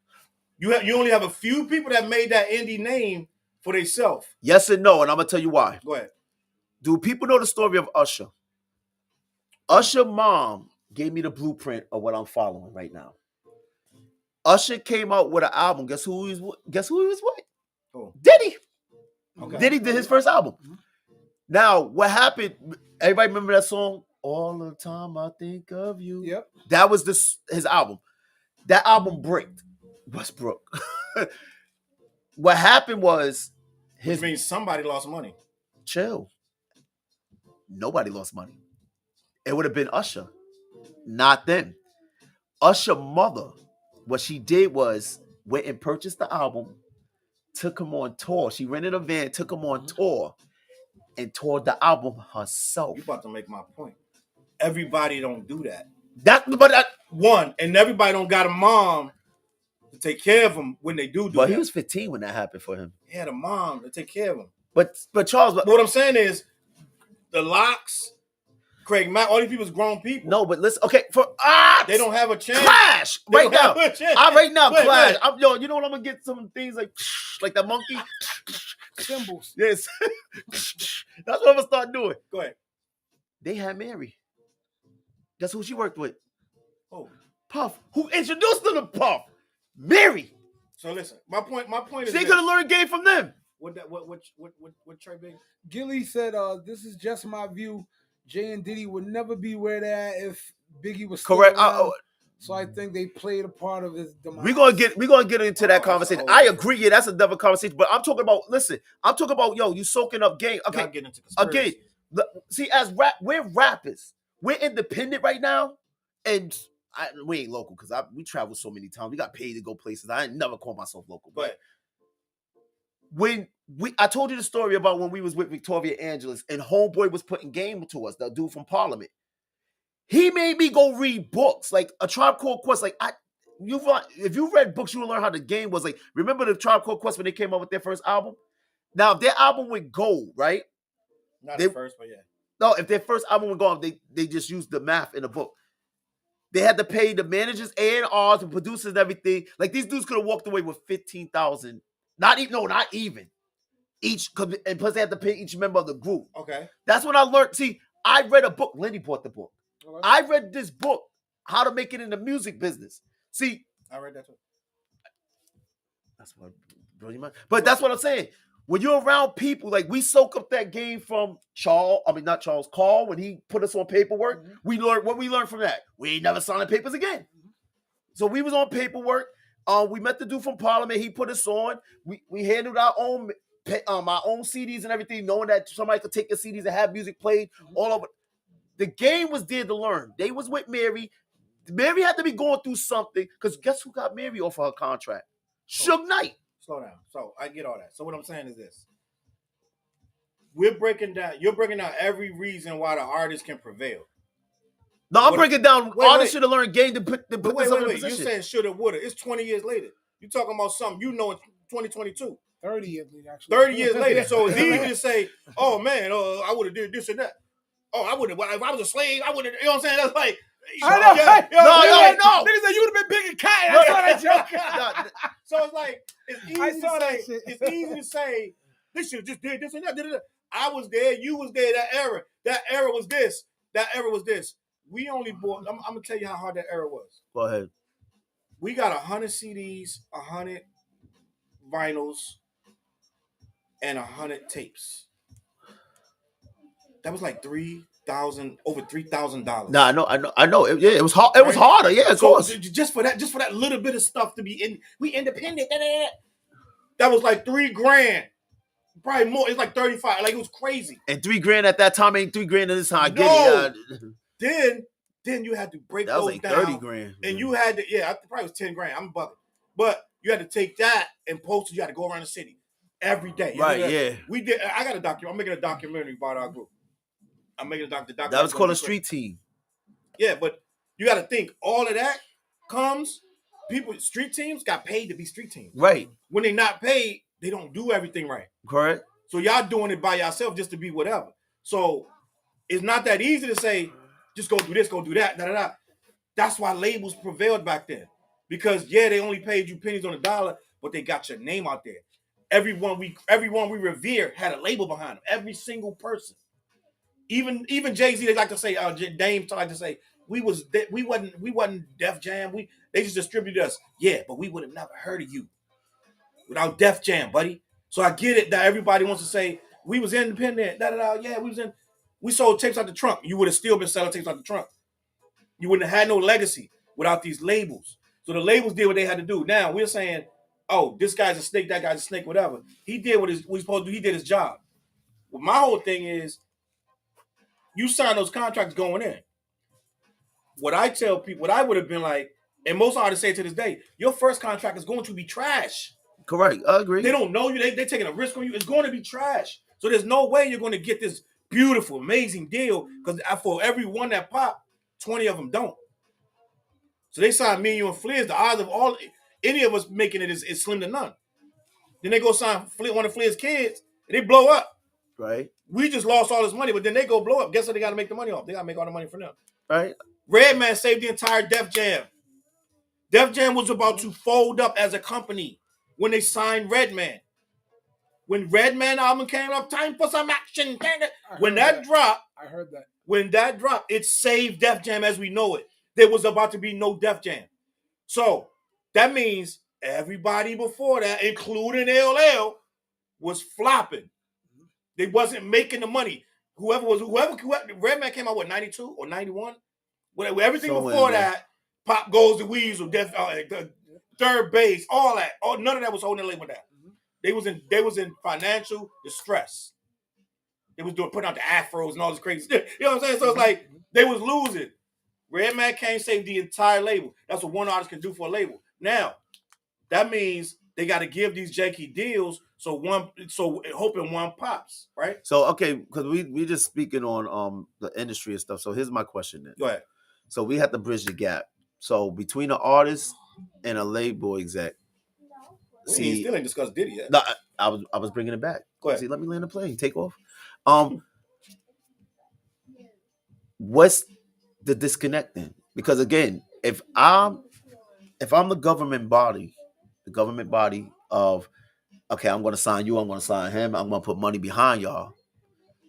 You only have a few people that made that indie name for themselves. Yes and no, and I'm gonna tell you why. Go ahead. Do people know the story of Usher? Usher mom gave me the blueprint of what I'm following right now. Usher came out with an album. Guess who he was with? Who? Diddy. Okay. Diddy did his first album. Now, what happened? Everybody remember that song? All the time I think of you. Yep. That was his album. That album bricked Westbrook. What happened was Which means somebody lost money. chill. Nobody lost money. It would have been Usher, not them. Usher mother, what she did was went and purchased the album, took him on tour. She rented a van, took him on tour, and toured the album herself. You about to make my point. Everybody don't do that. But And everybody don't got a mom to take care of them when they do but that. he was 15 when that happened for him. He had a mom to take care of him. But Charles, But what I'm saying is, the Locks, Craig Mack, all these people's grown people. no, but listen, okay, They don't have a chance. Clash They right don't now. have a chance. Right now, Wait, Clash. wait. You know what? I'm gonna get some things like that monkey. Symbols. Yes, that's what I'm gonna start doing. Go ahead. They had Mary. Guess who she worked with? Oh. Puff. Who introduced them to Puff? Mary. So listen, my point is They this. could have learned game from them. What Trey Big? Gilly said, "This is just my view. Jay and Diddy would never be where they're at if Biggie was still Correct. around. So I think they played a part of his demise." We're gonna get into that conversation. oh, I agree. Yeah, that's another conversation. But I'm talking about. Listen, I'm talking about you soaking up game. Okay, Gotta get into conspiracy. again. See, we're rappers. We're independent right now, and we ain't local because we travel so many times. We got paid to go places. I ain't never call myself local. But When I told you the story about when we was with Victoria Angeles and Homeboy was putting game to us, the dude from Parliament. He made me go read books like A Tribe Called Quest. Like if you read books, you will learn how the game was. Like, remember the Tribe Called Quest when they came out with their first album? Now, if their album went gold, right? not the first, but yeah. No, if their first album went gold, they just used the math in the book. They had to pay the managers, A&Rs, the producers, and everything. Like, these dudes could have walked away with $15,000. Not even. Each, and plus they had to pay each member of the group. Okay. That's when I learned. See, I read a book. Lenny bought the book. Okay. I read this book, How to Make It in the Music Business. See, I read that too. that's what blows your mind. But that's what I'm saying. When you're around people, like we soak up that game from Carl, when he put us on paperwork. Mm-hmm. We learned what we learned from that. We ain't never signing papers again. So we was on paperwork. We met the dude from Parliament. He put us on. We handled our own CDs and everything, knowing that somebody could take your CDs and have music played all over. The game was there to learn. They was with Mary. Mary had to be going through something because guess who got Mary off of her contract? Suge Knight. Slow down. So I get all that. So what I'm saying is this. You're breaking down every reason why the artist can prevail. No, I'm breaking down. Artists should have learned game to put Wait. this in You position. saying shoulda, woulda. It's 20 years later. You're talking about something you know in 2022. 30 years later, actually. 30 years later. So it's easy to say, oh, man, I would have did this and that. Oh, I would have. If I was a slave, I would have. You know what I'm saying? That's like. I know. No. Niggas said you would have been big and Kai. I saw that joke. So it's like, it's easy I to saw that say. shit. It's easy to say, they should have just did this and that. I was there. You was there. That era was this. That era was this. We only bought. I'm gonna tell you how hard that era was. Go ahead. We got 100 CDs, 100 vinyls, and 100 tapes. That was like over $3,000. Nah, I know. It was hard. It was harder. Yeah, of course. Just for that little bit of stuff to be in, we independent. That was like $3,000, probably more. It's like 35. Like it was crazy. And $3,000 at that time ain't $3,000 this time. I get it. Then you had to break That was those like down. $30,000. And you had to, I probably was $10,000. I'm bugging. But you had to take that and post it. You had to go around the city every day. Right, yeah. We did. I got a document. I'm making a documentary about our group. I'm making a documentary. That was called a street team. Yeah, but you got to think all of that comes. Street teams got paid to be street teams. Right. When they not paid, they don't do everything right. Correct. So y'all doing it by yourself just to be whatever. So it's not that easy to say, just go do this, go do that, da da da. That's why labels prevailed back then. Because they only paid you pennies on the dollar, but they got your name out there. Everyone we revere had a label behind them. Every single person. Even Jay-Z, they like to say, Dame like to say, we wasn't Def Jam. They just distributed us. Yeah, but we would have never heard of you without Def Jam, buddy. So I get it that everybody wants to say we was independent. Yeah, we sold tapes out the trunk. You would have still been selling tapes out the trunk. You wouldn't have had no legacy without these labels. So the labels did what they had to do. Now we're saying, oh, this guy's a snake, that guy's a snake, whatever. He did what he's supposed to do. He did his job. Well, my whole thing is, you sign those contracts going in. What I tell people, what I would have been like, and most artists say to this day, your first contract is going to be trash. Correct. I agree. They don't know you. They're taking a risk on you. It's going to be trash. So there's no way you're going to get this beautiful, amazing deal, because for every one that pop, 20 of them don't. So they sign me, you, and Flizz. The odds of any of us making it is slim to none. Then they go sign one of Flizz's kids, and they blow up. Right. We just lost all this money, but then they go blow up. Guess what they got to make the money off? They got to make all the money for them. Right. Redman saved the entire Def Jam. Def Jam was about to fold up as a company when they signed Redman. When Redman album came up, time for some action. When that dropped, I heard that. When that dropped, it saved Def Jam as we know it. There was about to be no Def Jam. So that means everybody before that, including LL, was flopping. They wasn't making the money. Whoever Redman came out, what, 92 or 91? Whatever, everything before that, Pop Goes the Weasel, the Third Base, all that. None of that was holding the label down. They was in financial distress. They was putting out the afros and all this crazy stuff. You know what I'm saying? So it's like they was losing. Redman can't save the entire label. That's what one artist can do for a label. Now, that means they got to give these janky deals so hoping one pops, right? So okay, because we just speaking on the industry and stuff. So here's my question then. Go ahead. So we have to bridge the gap. So between an artist and a label exec. See, still ain't discussed Diddy yet. No, I was bringing it back. Go ahead. See, let me land the plane. Take off. What's the disconnect then? Because again, if I'm the government body of, okay, I'm going to sign you, I'm going to sign him, I'm going to put money behind y'all.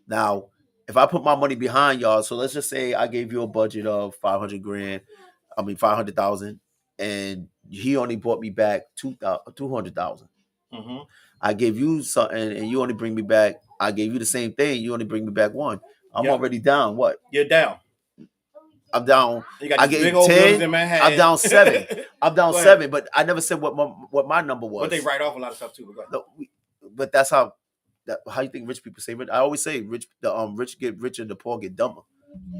Now, if I put my money behind y'all, so let's just say I gave you a budget of $500,000, and he only brought me back $200,000. Mm-hmm. I gave you something, and you only bring me back. I gave you the same thing. You only bring me back one. I'm already down. What? You're down. I'm down. I gave 10. I'm down 7. I'm down 7. But I never said what my number was. But they write off a lot of stuff too. But that's how you think rich people say. I always say rich get richer, the poor get dumber.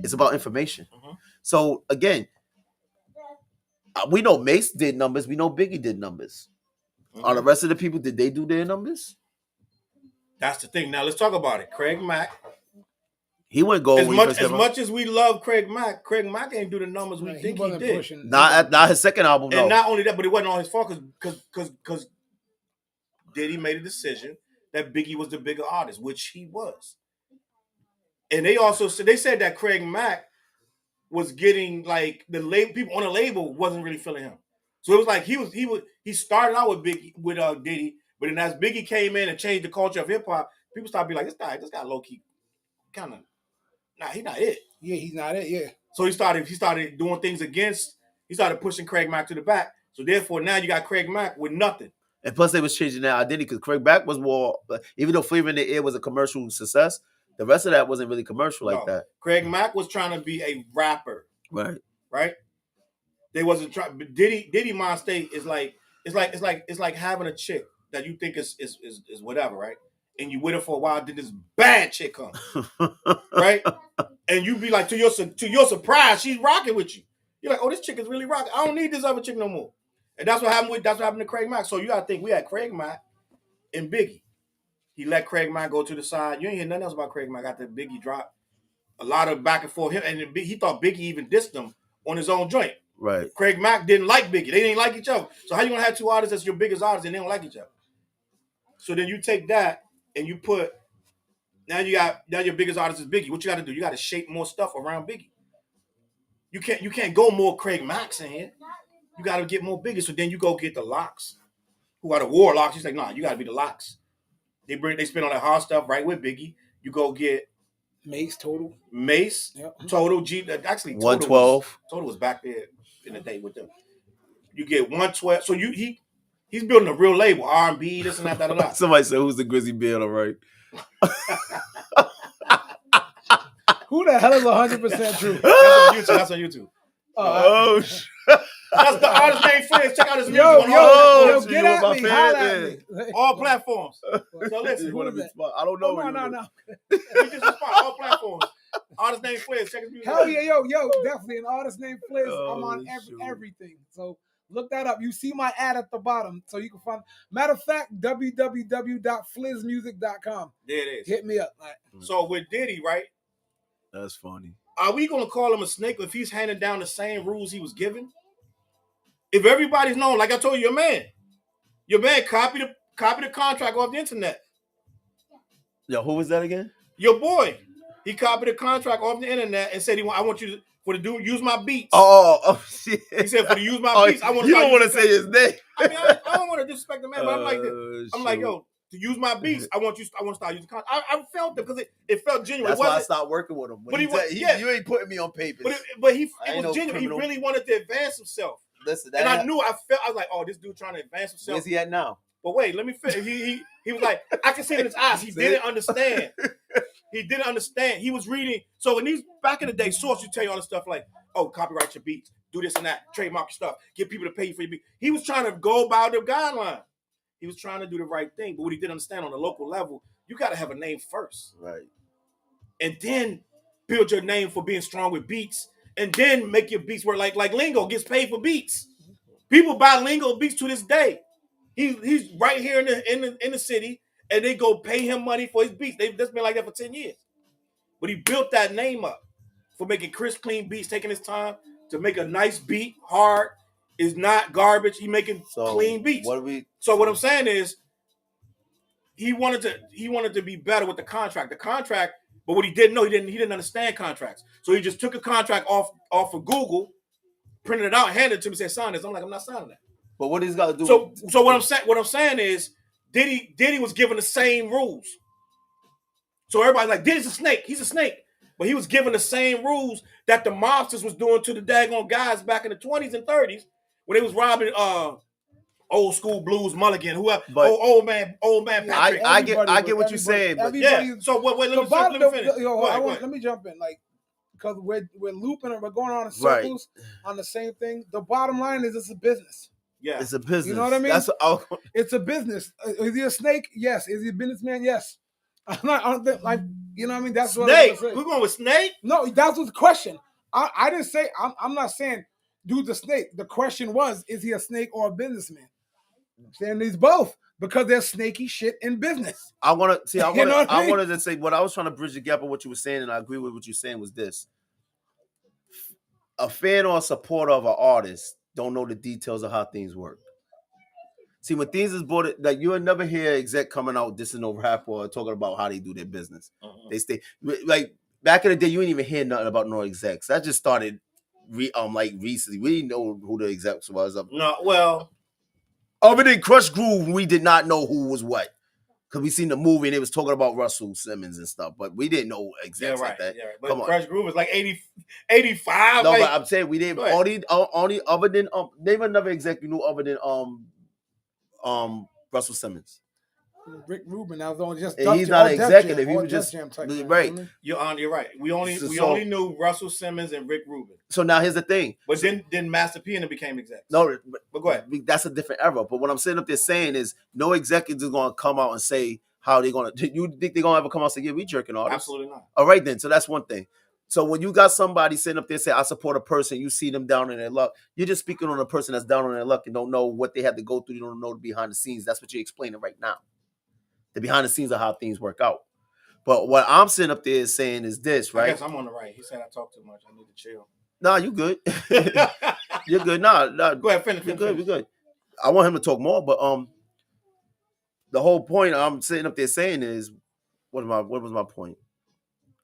It's about information. Mm-hmm. So again, we know Mase did numbers. We know Biggie did numbers. Mm-hmm. Are the rest of the people, did they do their numbers? That's the thing. Now let's talk about it. Craig Mack. He went gold. As much as we love Craig Mack ain't do the numbers we think he did. Not his second album, and not only that, but it wasn't all his fault because Diddy made a decision that Biggie was the bigger artist, which he was. And they said that Craig Mack was getting like the people on the label wasn't really feeling him. So it was like he started out with Diddy, but then as Biggie came in and changed the culture of hip hop, people started being like, this guy low key kind of. Nah, he's not it. Yeah, he's not it. Yeah. So he started doing things he started pushing Craig Mack to the back. So therefore, now you got Craig Mack with nothing. And plus, they was changing their identity because Craig Mack was more, even though Flavor in the Air was a commercial success, the rest of that wasn't really commercial like that. Craig Mack was trying to be a rapper. Right. They wasn't trying. Diddy Mind State is like it's like having a chick that you think is whatever, right? And you with her for a while, then this bad chick comes, right? And you be like, to your surprise, she's rocking with you. You're like, oh, this chick is really rocking. I don't need this other chick no more. And that's what happened to Craig Mack. So you gotta think we had Craig Mack and Biggie. He let Craig Mack go to the side. You ain't hear nothing else about Craig Mack after Biggie dropped. A lot of back and forth. And he thought Biggie even dissed him on his own joint. Right. Craig Mack didn't like Biggie. They didn't like each other. So how you gonna have two artists that's your biggest artists and they don't like each other? So then you take that and you put now your biggest artist is Biggie. What you got to do? You got to shape more stuff around Biggie. You can't go more Craig Mack in here. you got to get more bigger. So then you go get the Locks, who are the Warlocks. He's like, nah, you got to be the Locks. They spin on that hard stuff right with Biggie. You go get Mase Total. Mase, Total G. Actually, 112. Total was back there in the day with them. You get 112. So he's building a real label, R&B, this and that, that. Somebody said, "Who's the Grizzly Bear?" All right. Who the hell is 100% true? That's on YouTube. Oh, That's the artist name Flizz. Check out his music. Yo, get at me. Holla at me. All platforms. So listen. You wanna be smart? I don't know. No. We just respond all platforms. Artist name Flizz. Check his music. Hell yeah, yo, definitely an artist named Flizz. I'm Oh, on shoot. everything. So look that up. You see my ad at the bottom, so you can find. Matter of fact, www.flizzmusic.com. There it is. Hit me up. All right. So with Diddy, right? That's funny. Are we gonna call him a snake if he's handing down the same rules he was given? If everybody's known, like I told you, your man copied the contract off the internet. Yo, who was that again? Your boy, he copied the contract off the internet and said I want you to use my beats. Oh shit. He said for to use my beats, I want to. You don't want to say his name. I mean, I don't want to disrespect the man, but I'm like shoot. yo, to use my beats, I want to start using contract. I felt it because it felt genuine. That's why I stopped working with him. But you ain't putting me on papers. But it was no genuine. criminal. He really wanted to advance himself. Listen, And I was like, oh, this dude trying to advance himself. Where's he at now? But wait, let me finish. He was like, I can see in his eyes, he didn't understand. He didn't understand. He was reading. So in these back in the day, Source used to tell you all this stuff like, oh, copyright your beats, do this and that, trademark your stuff, get people to pay you for your beat. He was trying to go about the guideline. He was trying to do the right thing. But what he didn't understand on the local level, you got to have a name first. Right. And then build your name for being strong with beats. And then make your beats work like Lingo gets paid for beats. People buy Lingo beats to this day. He's right here in the city, and they go pay him money for his beats. That's been like that for 10 years. But he built that name up for making crisp, clean beats, taking his time to make a nice beat, hard, is not garbage. He making clean beats. So what I'm saying is he wanted to be better with the contract. But what he didn't know, he didn't understand contracts. So he just took a contract off of Google, printed it out, handed it to me, said, sign this. I'm like, I'm not signing that. But what he's got to do? So what I'm saying is, Diddy was given the same rules. So everybody's like, Diddy's a snake. He's a snake. But he was given the same rules that the mobsters was doing to the daggone guys back in the 20s and 30s when they was robbing Old School Blues, Mulligan, whoever, old man Patrick. I get what you're saying, but yeah. So wait, let me finish. Let me jump in, like, because we're looping and we're going on in circles on the same thing. The bottom line is it's a business. Yeah, it's a business. You know what I mean? It's a business. Is he a snake? Yes. Is he a businessman? Yes. I don't think, like, you know what I mean? That's Snake. What I'm saying. We're going with Snake? No, that was the question. I didn't say, I'm not saying dude's a snake. The question was, is he a snake or a businessman? I'm saying he's both because there's snaky shit in business. I wanted to say what I was trying to bridge the gap of what you were saying, and I agree with what you're saying was this. A fan or a supporter of an artist don't know the details of how things work. See, when things is bought, like you would never hear exec coming out dissing over rap or talking about how they do their business. They stay like back in the day, you didn't even hear nothing about no execs. That just started recently. We didn't know who the execs was. Other than Crush Groove, we did not know who was what. Because we seen the movie and it was talking about Russell Simmons and stuff, but we didn't know execs like that. Yeah, right. But Crush Groove was like 85. No, but I'm saying we didn't only other than name another exec you knew other than Russell Simmons. Rick Rubin. That was only just he's not an executive. He was just right. You're right. We only knew Russell Simmons and Rick Rubin. So now here's the thing. But then Master P and it became execs. No, but go ahead. That's a different era. But what I'm sitting up there saying is no executive is going to come out and say how they're going to. You think they're going to ever come out and say, yeah, we jerking artists? Absolutely not. All right then. So that's one thing. So when you got somebody sitting up there saying, I support a person, you see them down in their luck, you're just speaking on a person that's down on their luck and don't know what they had to go through. You don't know the behind the scenes. That's what you're explaining right now. The behind the scenes of how things work out. But what I'm sitting up there saying is this, right? I guess I'm on the right. He said I talk too much. I need to chill. Nah, you good. You're good. Nah. Go ahead, finish. You're good. We're good. I want him to talk more, but the whole point I'm sitting up there saying is, what was my point?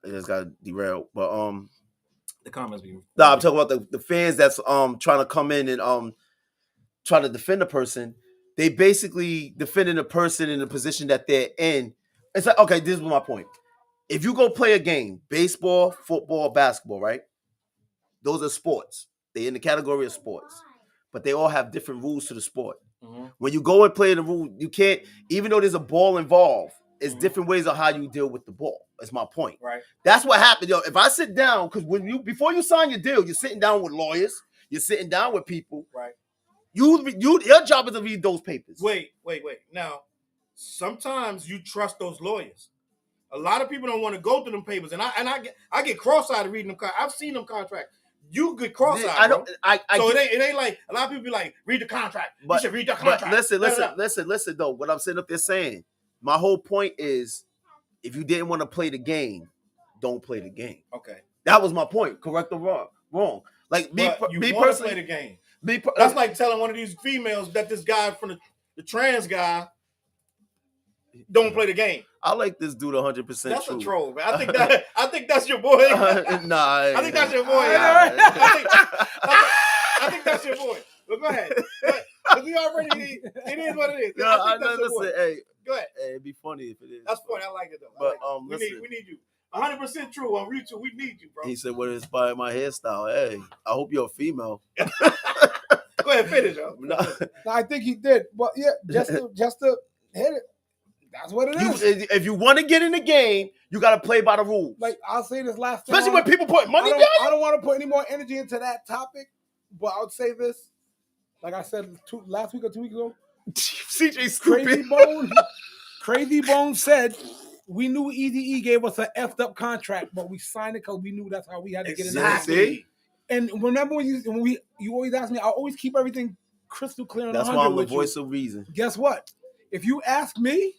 I just got derailed. But the comments be. I'm talking about the fans that's trying to come in and try to defend a person, they basically defending a person in the position that they're in. It's like, okay, this is my point. If you go play a game, baseball, football, basketball, right? Those are sports. They're in the category of sports. But they all have different rules to the sport. When you go and play the rule, you can't, even though there's a ball involved, it's different ways of how you deal with the ball. That's my point. Right. That's what happened. Yo, if I sit down, because before you sign your deal, you're sitting down with lawyers, you're sitting down with people. Right. Your job is to read those papers. Wait. Now, sometimes you trust those lawyers. A lot of people don't want to go through them papers, and I get cross-eyed reading them. I've seen them contracts. You get cross-eyed. I don't. It ain't like a lot of people be like, read the contract. You should read the contract. But listen. Though, what I'm sitting up there saying, my whole point is, if you didn't want to play the game, don't play the game. Okay. That was my point. Correct or wrong? Like me personally, play the game. That's like telling one of these females that this guy from the trans guy don't play the game. I like this dude 100% That's true. a troll, man. I think that's your boy. Nah, I think that's your boy. I think that's your boy. But go ahead. But we already, it is what it is. Yeah, I think that's your boy. Hey, go ahead. Hey, it'd be funny if it is. That's funny. I like it though. But we need you. 100% true on YouTube. We need you, bro. He said, "What inspired my hairstyle?" Hey, I hope you're a female. Go ahead, finish, yo. No, I think he did. But yeah, just to hit it. That's what it is. If you want to get in the game, you got to play by the rules. Like, I'll say this last time. Especially when people put money down. I don't want to put any more energy into that topic, but I would say this. Like I said last week or 2 weeks ago. CJ stupid. Crazy Bone said, we knew EDE gave us an effed up contract, but we signed it because we knew that's how we had to get in the game. And remember when you always ask me, I always keep everything crystal clear. That's why I'm the voice of reason. Guess what? If you ask me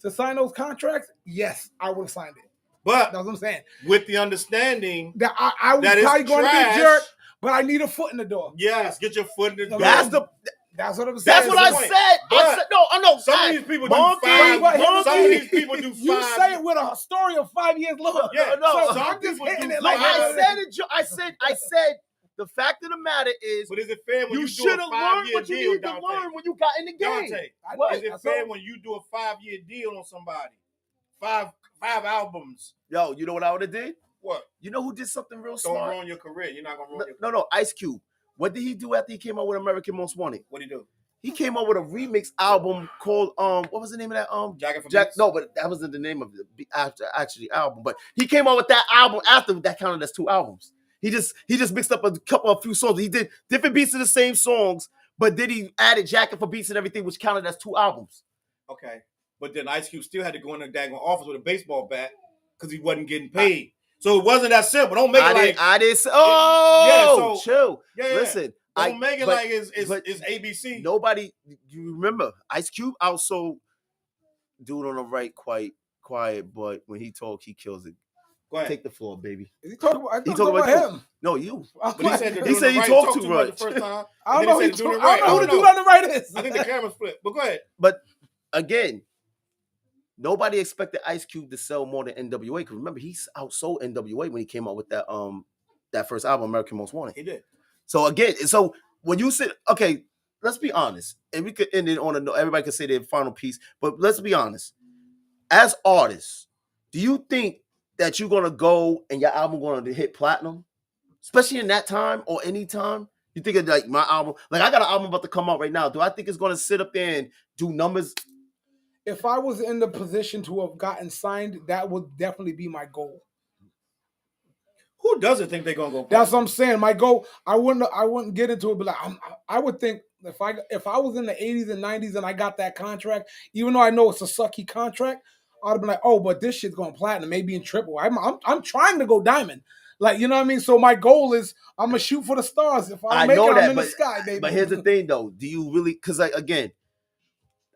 to sign those contracts, yes, I would have signed it. But that's what I'm saying. With the understanding that I was probably going to be a jerk, but I need a foot in the door. Yes, get your foot in the door. That's what I'm saying. That's what I said. I know. Some of these people do 5. Some of these people do 5. You say it with a story of 5 years long. Yeah, so I'm just hitting it like I said. The fact of the matter is, but is it fair when you do should a have learned 5-year what you deal, need to Dante? learn when you got in the game. Dante, is it fair when you do a 5-year deal on somebody? Five albums. Yo, you know what I would have did? What? You know who did something real Don't smart? ruin your career. You're not gonna ruin your career. No, Ice Cube. What did he do after he came out with American Most Wanted? What did he do? He came out with a remix album called what was the name of that Jacket for Beats? No, but that wasn't the name of the actually album. But he came out with that album after that counted as 2 albums. He just mixed up a few songs. He did different beats of the same songs, but then he added Jacket for Beats and everything, which counted as 2 albums. Okay, but then Ice Cube still had to go in the daggone office with a baseball bat because he wasn't getting paid. So it wasn't that simple. Don't make I didn't say. Chill. Yeah. Listen. Don't make it like it's ABC. Nobody, you remember, Ice Cube also dude on the right quite quiet, but when he talk, he kills it. Go ahead. Take the floor, baby. He talking about him. No, you. But he said he talked too much. The first time. I don't know who the dude on the right is. I think the camera's flipped. But go ahead. But again, nobody expected Ice Cube to sell more than NWA. Because remember, he outsold NWA when he came out with that first album, American Most Wanted. He did. So again, when you said, okay, let's be honest, and we could end it on everybody could say their final piece, but let's be honest. As artists, do you think that you're gonna go and your album gonna hit platinum, especially in that time or any time? You think of like my album, like I got an album about to come out right now. Do I think it's gonna sit up there and do numbers? If I was in the position to have gotten signed, that would definitely be my goal. Who doesn't think they're gonna go? That's what I'm saying. My goal. I wouldn't get into it, but like I would think if I was in the 80s and 90s and I got that contract, even though I know it's a sucky contract, I'd have been like, oh, but this shit's going platinum, maybe in triple. I'm trying to go diamond. Like, you know what I mean? So my goal is I'm going to shoot for the stars. If I make it, I'm in the sky, baby. But here's the thing, though. Do you really, because like, again,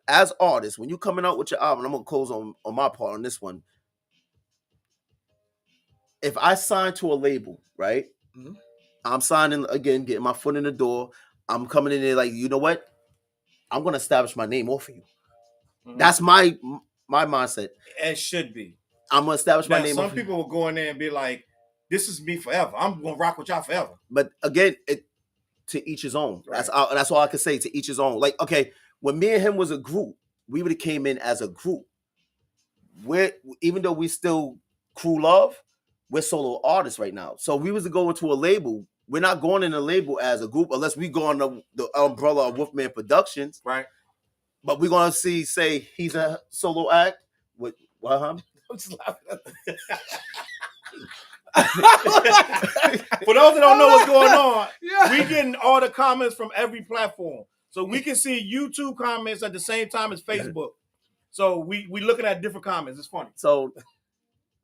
as artists, when you're coming out with your album, I'm going to close on my part on this one. If I sign to a label, right? Mm-hmm. I'm signing, again, getting my foot in the door. I'm coming in there like, you know what? I'm going to establish my name off of you. Mm-hmm. That's my mindset. It should be. I'm gonna establish my name. Some people will go in there and be like, "This is me forever. I'm gonna rock with y'all forever." But again, to each his own. Right. That's all I can say. To each his own. Like, okay, when me and him was a group, we would have came in as a group. Even though we still crew love, we're solo artists right now. So we was to go into a label. We're not going in a label as a group unless we go on the umbrella of Wolfman Productions. Right. But we're gonna say he's a solo act. What? Huh? I'm just laughing at that. For those that don't know what's going on, Yeah. we getting all the comments from every platform. So we can see YouTube comments at the same time as Facebook. So we looking at different comments. It's funny. So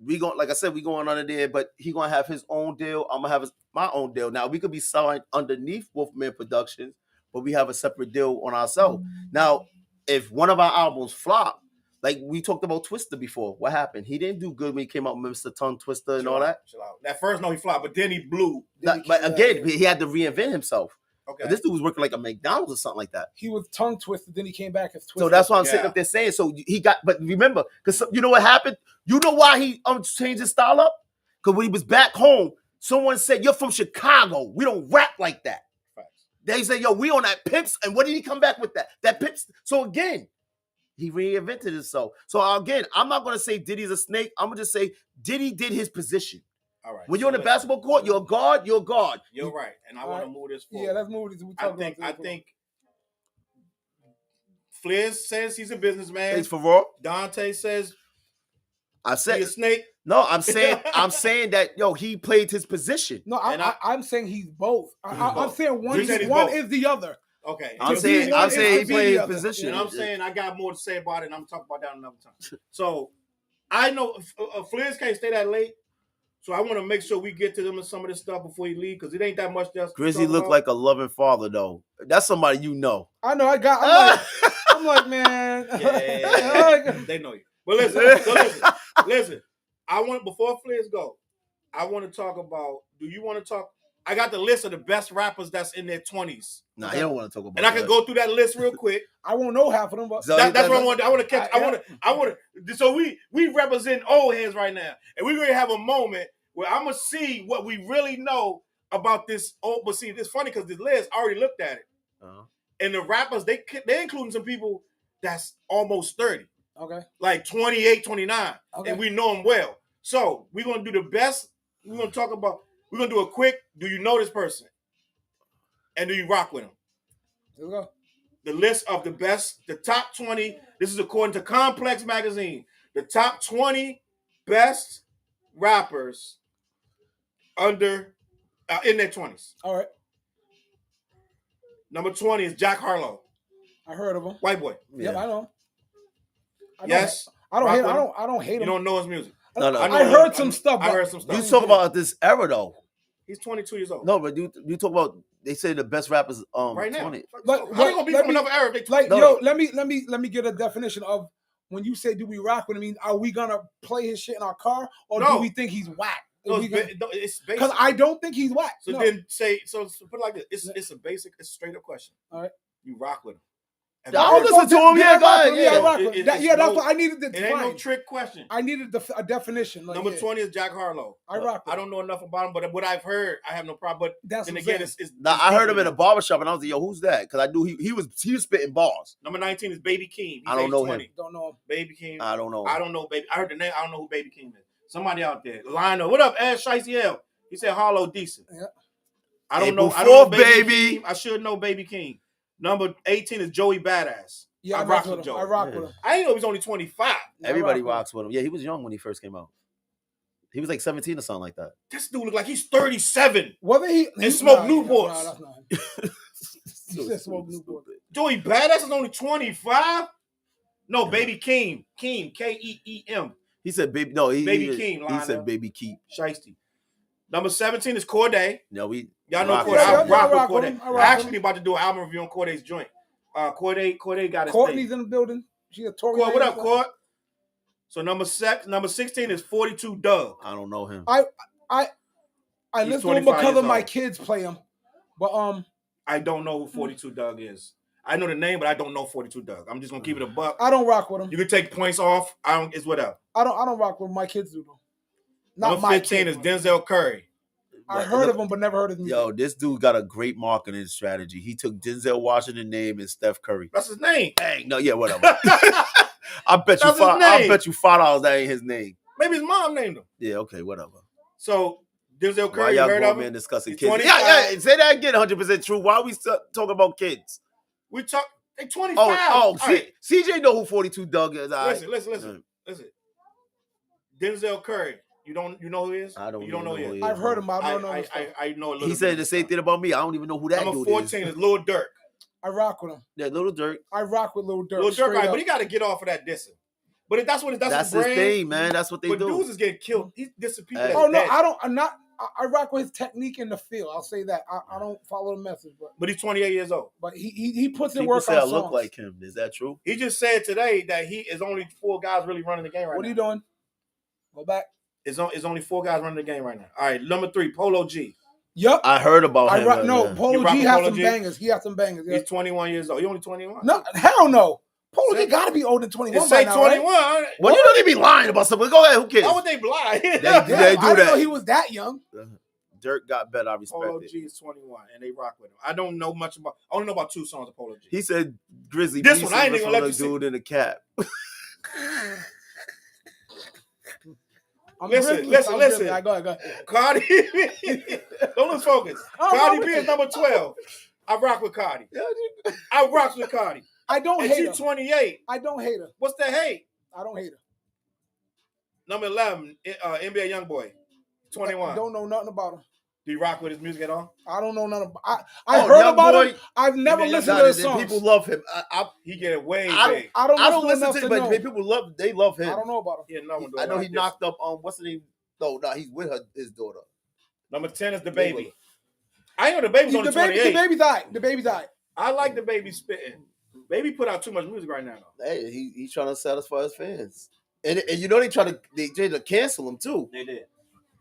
we going, like I said, we going under there, but he gonna have his own deal. I'm gonna have my own deal. Now we could be signed underneath Wolfman Productions, but we have a separate deal on ourselves. Now, if one of our albums flop, like we talked about Twister before, what happened? He didn't do good when he came out with Mr. Tongue Twister and all that. Chill out. That first, no, he flopped, but then he blew. But again, he had to reinvent himself. Okay. But this dude was working like a McDonald's or something like that. He was tongue twisted, then he came back as twisted. So that's why I'm sitting up there saying. So he got, but remember, because you know what happened? You know why he changed his style up? Because when he was back home, someone said, "You're from Chicago. We don't rap like that." Facts. They said, "Yo, we on that Pimps." And what did he come back with that? That Pimps. So again, he reinvented himself. So again, I'm not going to say Diddy's a snake. I'm going to just say Diddy did his position. All right. When you're on the basketball court, you're a guard, you're a guard. You're right. And I want to move this forward. Yeah, let's move this. I think Flizz says he's a businessman. It's for raw. Dante says I said he's a snake. no. I'm saying that he played his position. No, I'm saying he's both. I'm both. saying one You said he's one both. is the other. Okay. I'm If saying he he played his other. position. And I'm saying I got more to say about it, and I'm talking about that another time. So I know Flizz can't stay that late. So I want to make sure we get to them and some of this stuff before he leave, because it ain't that much else. Grizzly looked like a loving father, though. That's somebody you know. I know. I'm like, man. Yeah, they know you. But listen. I want, before Flizz go, I want to talk about. Do you want to talk? I got the list of the best rappers that's in their 20s. Nah, he don't want to talk about. And I can go through that list real quick. I won't know half of them, but So That's what I want. I want to catch. I want to. So we represent old heads right now, and we're gonna have a moment where I'm gonna see what we really know about this old. But see, it's funny because this list I already looked at it, and the rappers they including some people that's almost 30, okay, like 28, 29, and we know them well. So we're gonna do the best. We're gonna talk about. We're gonna do a quick. Do you know this person? And do you rock with him? Here we go. The list of the best, the top 20. This is according to Complex Magazine. The top 20 best rappers under in their 20s. All right. Number 20 is Jack Harlow. I heard of him. White boy. Yep, I know. Yes. I don't Rock hate. with him. I don't hate him. You don't know his music. No. I heard some stuff. I heard some stuff. You talk about this era though. He's 22 years old. No, but you talk about. They say the best rappers right now. 20. How they gonna be from another era if they 20? Like, yo, let me get a definition of when you say do we rock with him? I mean, are we gonna play his shit in our car or do we think he's whack? It's basic. Because I don't think he's whack. So then so put it like this. It's a basic, it's a straight up question. All right. You rock with him. I'll listen to him. Yeah, go ahead. I rock with him. That's what I needed to It ain't no trick question. I needed a definition. Like, Number 20 is Jack Harlow. I rock with I don't know enough about him, but what I've heard, I have no problem. But that's and what again, it's I heard him in a barbershop and I was like, yo, who's that? Because I knew he was spitting bars. Number 19 is Baby Keem. I don't know 20. him. Don't know him. Baby Keem. I don't know. I don't know Baby. I heard the name. I don't know who Baby Keem is. Somebody out there. Lionel. What up, Ash Shiesty? He said Harlow decent. Yeah. I don't know. April I don't know 4th, Baby baby. Keem. I should know Baby Keem. Number 18 is Joey Badass. Yeah, I rock with Joey. I rock with him. I didn't know he was only 25. Everybody rocks with him. Yeah, he was young when he first came out. He was like 17 or something like that. This dude look like he's 37. Whether he smoked Newports. Nah, that's not him. He said smoke Newport. Joey Badass is only 25. No, Baby Keem. Keem, Keem. He said baby. No, Baby he Keem. He said baby Keem. Shiesty. Number 17 is Corday. No, y'all know rock Corday. I with him. rock with rock with Corday. him. I I'm rock actually with him. about to do an album review on Corday's joint. Corday got his Courtney's thing. in the building. She a Tory. Court, what up, Court? So number 16 is 42 Doug. I don't know him. I He's listen to him 25 because years of my old. kids play him. But I don't know who 42 Doug is. I know the name, but I don't know 42 Doug. I'm just gonna keep it a buck. I don't rock with him. You can take points off. It's whatever. I don't rock with my kids do though. Not Number my 15 is kids. Denzel Curry. I heard of him, but never heard of him. Yo, this dude got a great marketing strategy. He took Denzel Washington's name and Steph Curry. That's his name. Hey, no, yeah, whatever. I bet That's you his name. $5 that ain't his name. Maybe his mom named him. Yeah, okay, whatever. So Denzel Why Curry, you y'all heard grown of men him? discussing He's kids? 25. Yeah, say that again. 100% true. Why are we talking about kids? We talk. They 25. Oh, All right. CJ know who 42 Doug is. Listen. Denzel Curry. You know who he is? I don't. You don't know who he is. I've heard him. I don't know. I know a little. He said the same thing about me. I don't even know who that Number dude 14 is Lil Durk. I rock with him. Yeah, Little Dirk. I rock with Lil Durk. Lil Durk, right, but he got to get off of that dissing. But that's That's his his thing, man. That's what they but do. dudes is getting killed. He disappeared. Hey. Oh no, I don't. I'm not. I rock with his technique in the field. I'll say that. I don't follow the message, But he's 28 years old. but he puts in People work say on I songs. look like him. Is that true? He just said today that he is only 4 guys really running the game right now. What are you doing? Go back. It's only 4 guys running the game right now. All right, number 3, Polo G. Yup. I heard about him. Polo You rock G with has Polo some G? bangers. He has some bangers. Yeah. He's 21 years old. He only 21. No, hell no. Polo G got to be older than 21 It by say now, 21. right? Well, you know they be lying about something. Go ahead. Who cares? Why would they blind? They Yeah, do I didn't that. know he was that young. Dirk got better. I respect Polo it. G is 21, and they rock with him. I don't know much about. I only know about 2 songs of Polo G. He said Grizzly This Beast one, I ain't was even from let the you see. dude in the cap. Listen. I go ahead. Cardi B. Don't lose focus. Cardi B is number 12. I rock with Cardi. I rock with Cardi. I don't And hate her. she's 28. I don't hate her. What's the hate? I don't hate her. Number 11, NBA Youngboy, 21. Don't know nothing about him. Do you rock with his music at all? I don't know nothing. I heard about him. I've never listened to his songs. People love him. He get way I big. don't listen to him, him, but people love. They love him. I don't know about him. He another one I know like he this. knocked up. What's the name? No, he's with his daughter. Number 10 is the baby. I know the baby's only 28. The baby died. The baby died. I like the baby spitting. Baby put out too much music right now, though. Hey, he's trying to satisfy his fans, and you know they try to cancel him too. They did.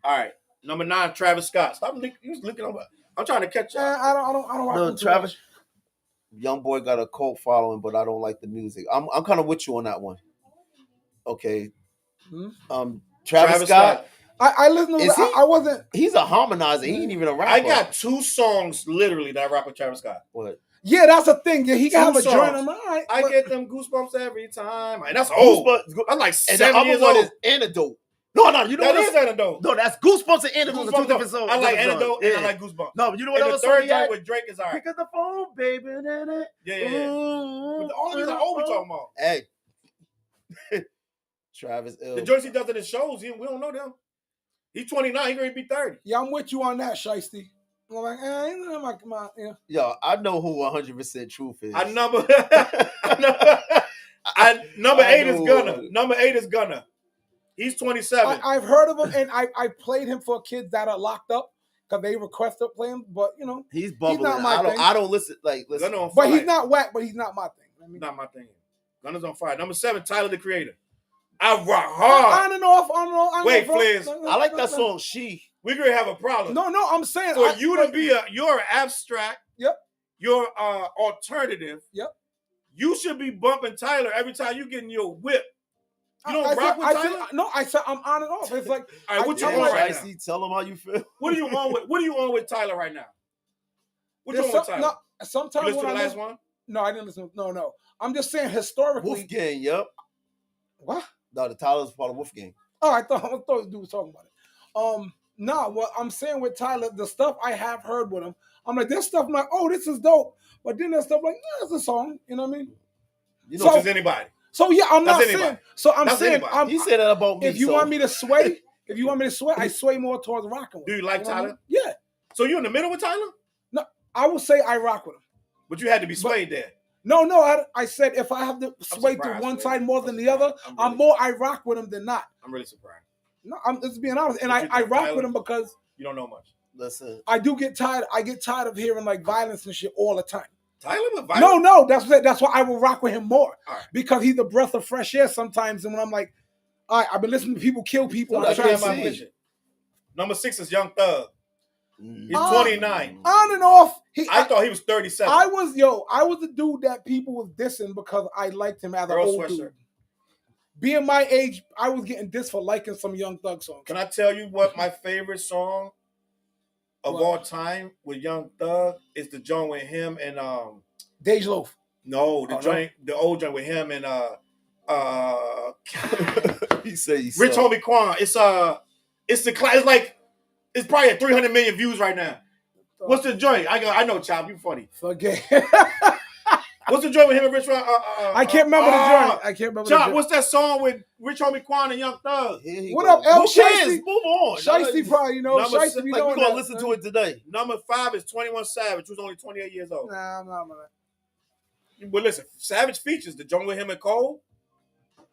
All right. Number 9, Travis Scott. Stop looking over. I'm trying to catch up. I don't rock No, with him too Travis. much. Young boy got a cult following, but I don't like the music. I'm kind of with you on that one. Okay. Travis Scott. I listened to Is he? I wasn't. He's a harmonizer. He ain't even a rapper. I got 2 songs literally that I rock with Travis Scott. What? Yeah, that's a thing. Yeah, he can have a 2 joint. songs. I'm like, all right. I get them goosebumps every time. And that's old. I'm like And 7 the other years one old. is Antidote. No, you know That what? is Antidote. No, that's Goosebumps and Antidote. Are two different songs. I like different songs. Antidote and I like Goosebumps. No, you know what And the other song third he joint had? with Drake is all right. Pick up the phone, baby. Yeah. But all these are old we talking about. Hey. Travis ill. The joints he does in his shows, we don't know them. He's 29. He's going to be 30. Yeah, I'm with you on that, Shiesty. I'm like, yeah. Yo, I know who 100% truth is. Number 8 is Gunna. Number 8 is Gunna. He's 27. I've heard of him, and I played him for kids that are locked up because they requested play him. But He's bubbling. not my thing. I don't listen. Listen. Gunna on but fire. he's not whack. But he's not my thing. Not my thing. Gunna's on fire. Number 7, Tyler the Creator. I rock hard. On and off. Wait, Flizz. I like that song. She. We're going to have a problem. No, I'm saying For you to be you're abstract. Yep. You're alternative. Yep. You should be bumping Tyler every time you get in your whip. You don't rock with Tyler? I said I'm on and off. It's like, all right, what you I'm on like, right now? Tell him how you feel. What are you on with? What are you on with Tyler right now? What you on with Tyler? No, sometimes You listen when to the I last one? No, I didn't listen. No. I'm just saying historically. Wolfgang, yep. What? No, the Tyler's part of Wolfgang. Oh, I thought the dude was talking about it. No, what I'm saying with Tyler, the stuff I have heard with him, I'm like, this stuff, I'm like, oh, this is dope. But then there's stuff like, yeah, it's a song. You know what I mean? You know, it's anybody. So yeah, I'm That's not anybody. saying. So I'm That's saying, anybody. He said that about me. if you want me to sway, I sway more towards rocking with Do him. you like know what I Tyler? mean? Yeah. So you in the middle with Tyler? No, I would say I rock with him. But you had to be swayed there. No, I said if I have to sway to surprised, one man. side more than the other, I'm I rock with him than not. I'm really surprised. No, I'm just being honest. And But you I think rock Tyler- with him because You don't know much. Listen. I do get tired. I get tired of hearing like violence and shit all the time. Tyler with violence? No, that's why I will rock with him more. All right. Because he's a breath of fresh air sometimes. And when I'm like, all right, I've been listening to people kill people. So I'm that's trying what to I'm see. saying. Number 6 is Young Thug. He's 29. On and off. I thought he was 37. I was the dude that people was dissing because I liked him as an Earl old Sweatshirt. dude. Being my age, I was getting dissed for liking some Young Thug songs. Can I tell you what my favorite song of all time with Young Thug is the joint with him and Dej Loaf. no, the Oh, joint, the old joint with him and He said he Rich saw. Homie Quan. It's the it's like it's probably at 300 million views right now. What's the joint? I know, Chop. You funny. Forget. What's the joint with him and Rich? I can't remember the joint. I can't remember the Chop. joint. What's that song with Rich Homie Quan and Young Thug? What up, El Who cares? Shiesty? Move on. Shiesty probably, you know. Number Shiesty six, be Like, we're knowing gonna that. listen to it today. Number 5 is 21 Savage, who's only 28 years old. Nah, I'm not. But listen, Savage features the joint with him and Cole.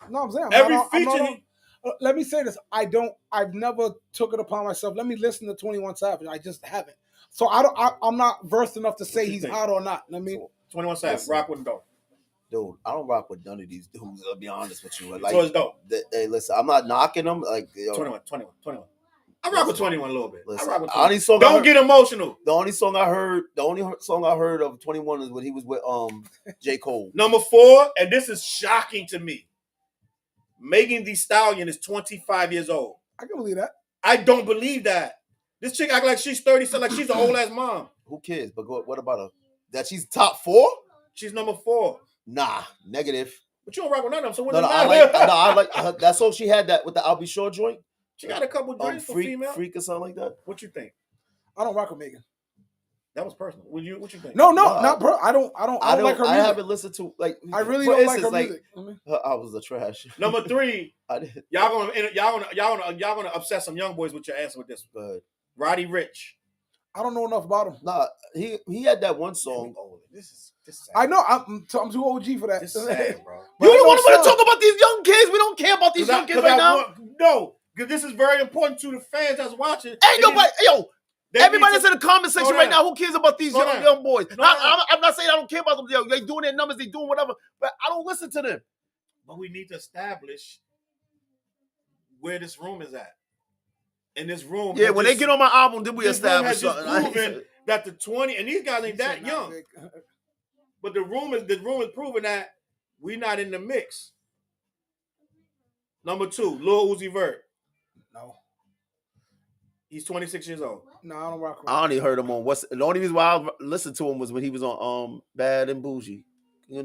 No, I'm saying Every I'm feature. not- let me say this. I've never took it upon myself. Let me listen to 21 Savage. I just haven't. So I'm not versed enough to say you he's think? hot or not. I mean, 21 Savage, Listen. rock with him though. Dude, I don't rock with none of these dudes. I'll be honest with you. Like, So it's dope. hey, listen, I'm not knocking them. Like, yo, 21. I rock with 21 a little bit. listen, I rock with 21. only song I Don't heard- get emotional. The only song I heard of 21 is when he was with J. Cole. Number 4, and this is shocking to me. Megan Thee Stallion is 25 years old. I can believe that. I don't believe that. This chick act like she's 30, so like she's an old ass mom. Who cares? But what about her? That she's top 4? She's number 4. Nah, negative. But you don't rock with none of them, so what No, does I it matter? like her. That song she had that with the I'll Be Sure joint. She got a couple joints for female. Freak or something like that. What you think? I don't rock with Megan. That was personal. What you think? No, Nah. not bro. I don't like her I music. haven't listened to like. I really for don't like her instance, music. I was a trash. Number 3, I did. y'all gonna upset some young boys with your answer with this. But Roddy Ricch. I don't know enough about him. nah, he had that one song. Oh, this is sad. I know. I'm too OG for that. This is sad, bro. You don't want But to talk about these young kids. We don't care about these young kids right now. No, because this is very important to the fans that's watching. Ain't nobody, yo. They Everybody need that's in the comment section Slow right down. now, who cares about these Slow young, down. young boys? Slow down. I'm not saying I don't care about them. Yo, they doing their numbers, they doing whatever, but I don't listen to them. But we need to establish where this room is at. And this room, Yeah, when they get on my album, then we this room has establish just something. proven that the 20 and these guys ain't that young. But the room is proving that we not in the mix. Number 2, Lil Uzi Vert. No, He's 26 years old. no, I don't rock with. I only heard him on what's the only reason why I listened to him was when he was on Bad and Bougie. Yeah.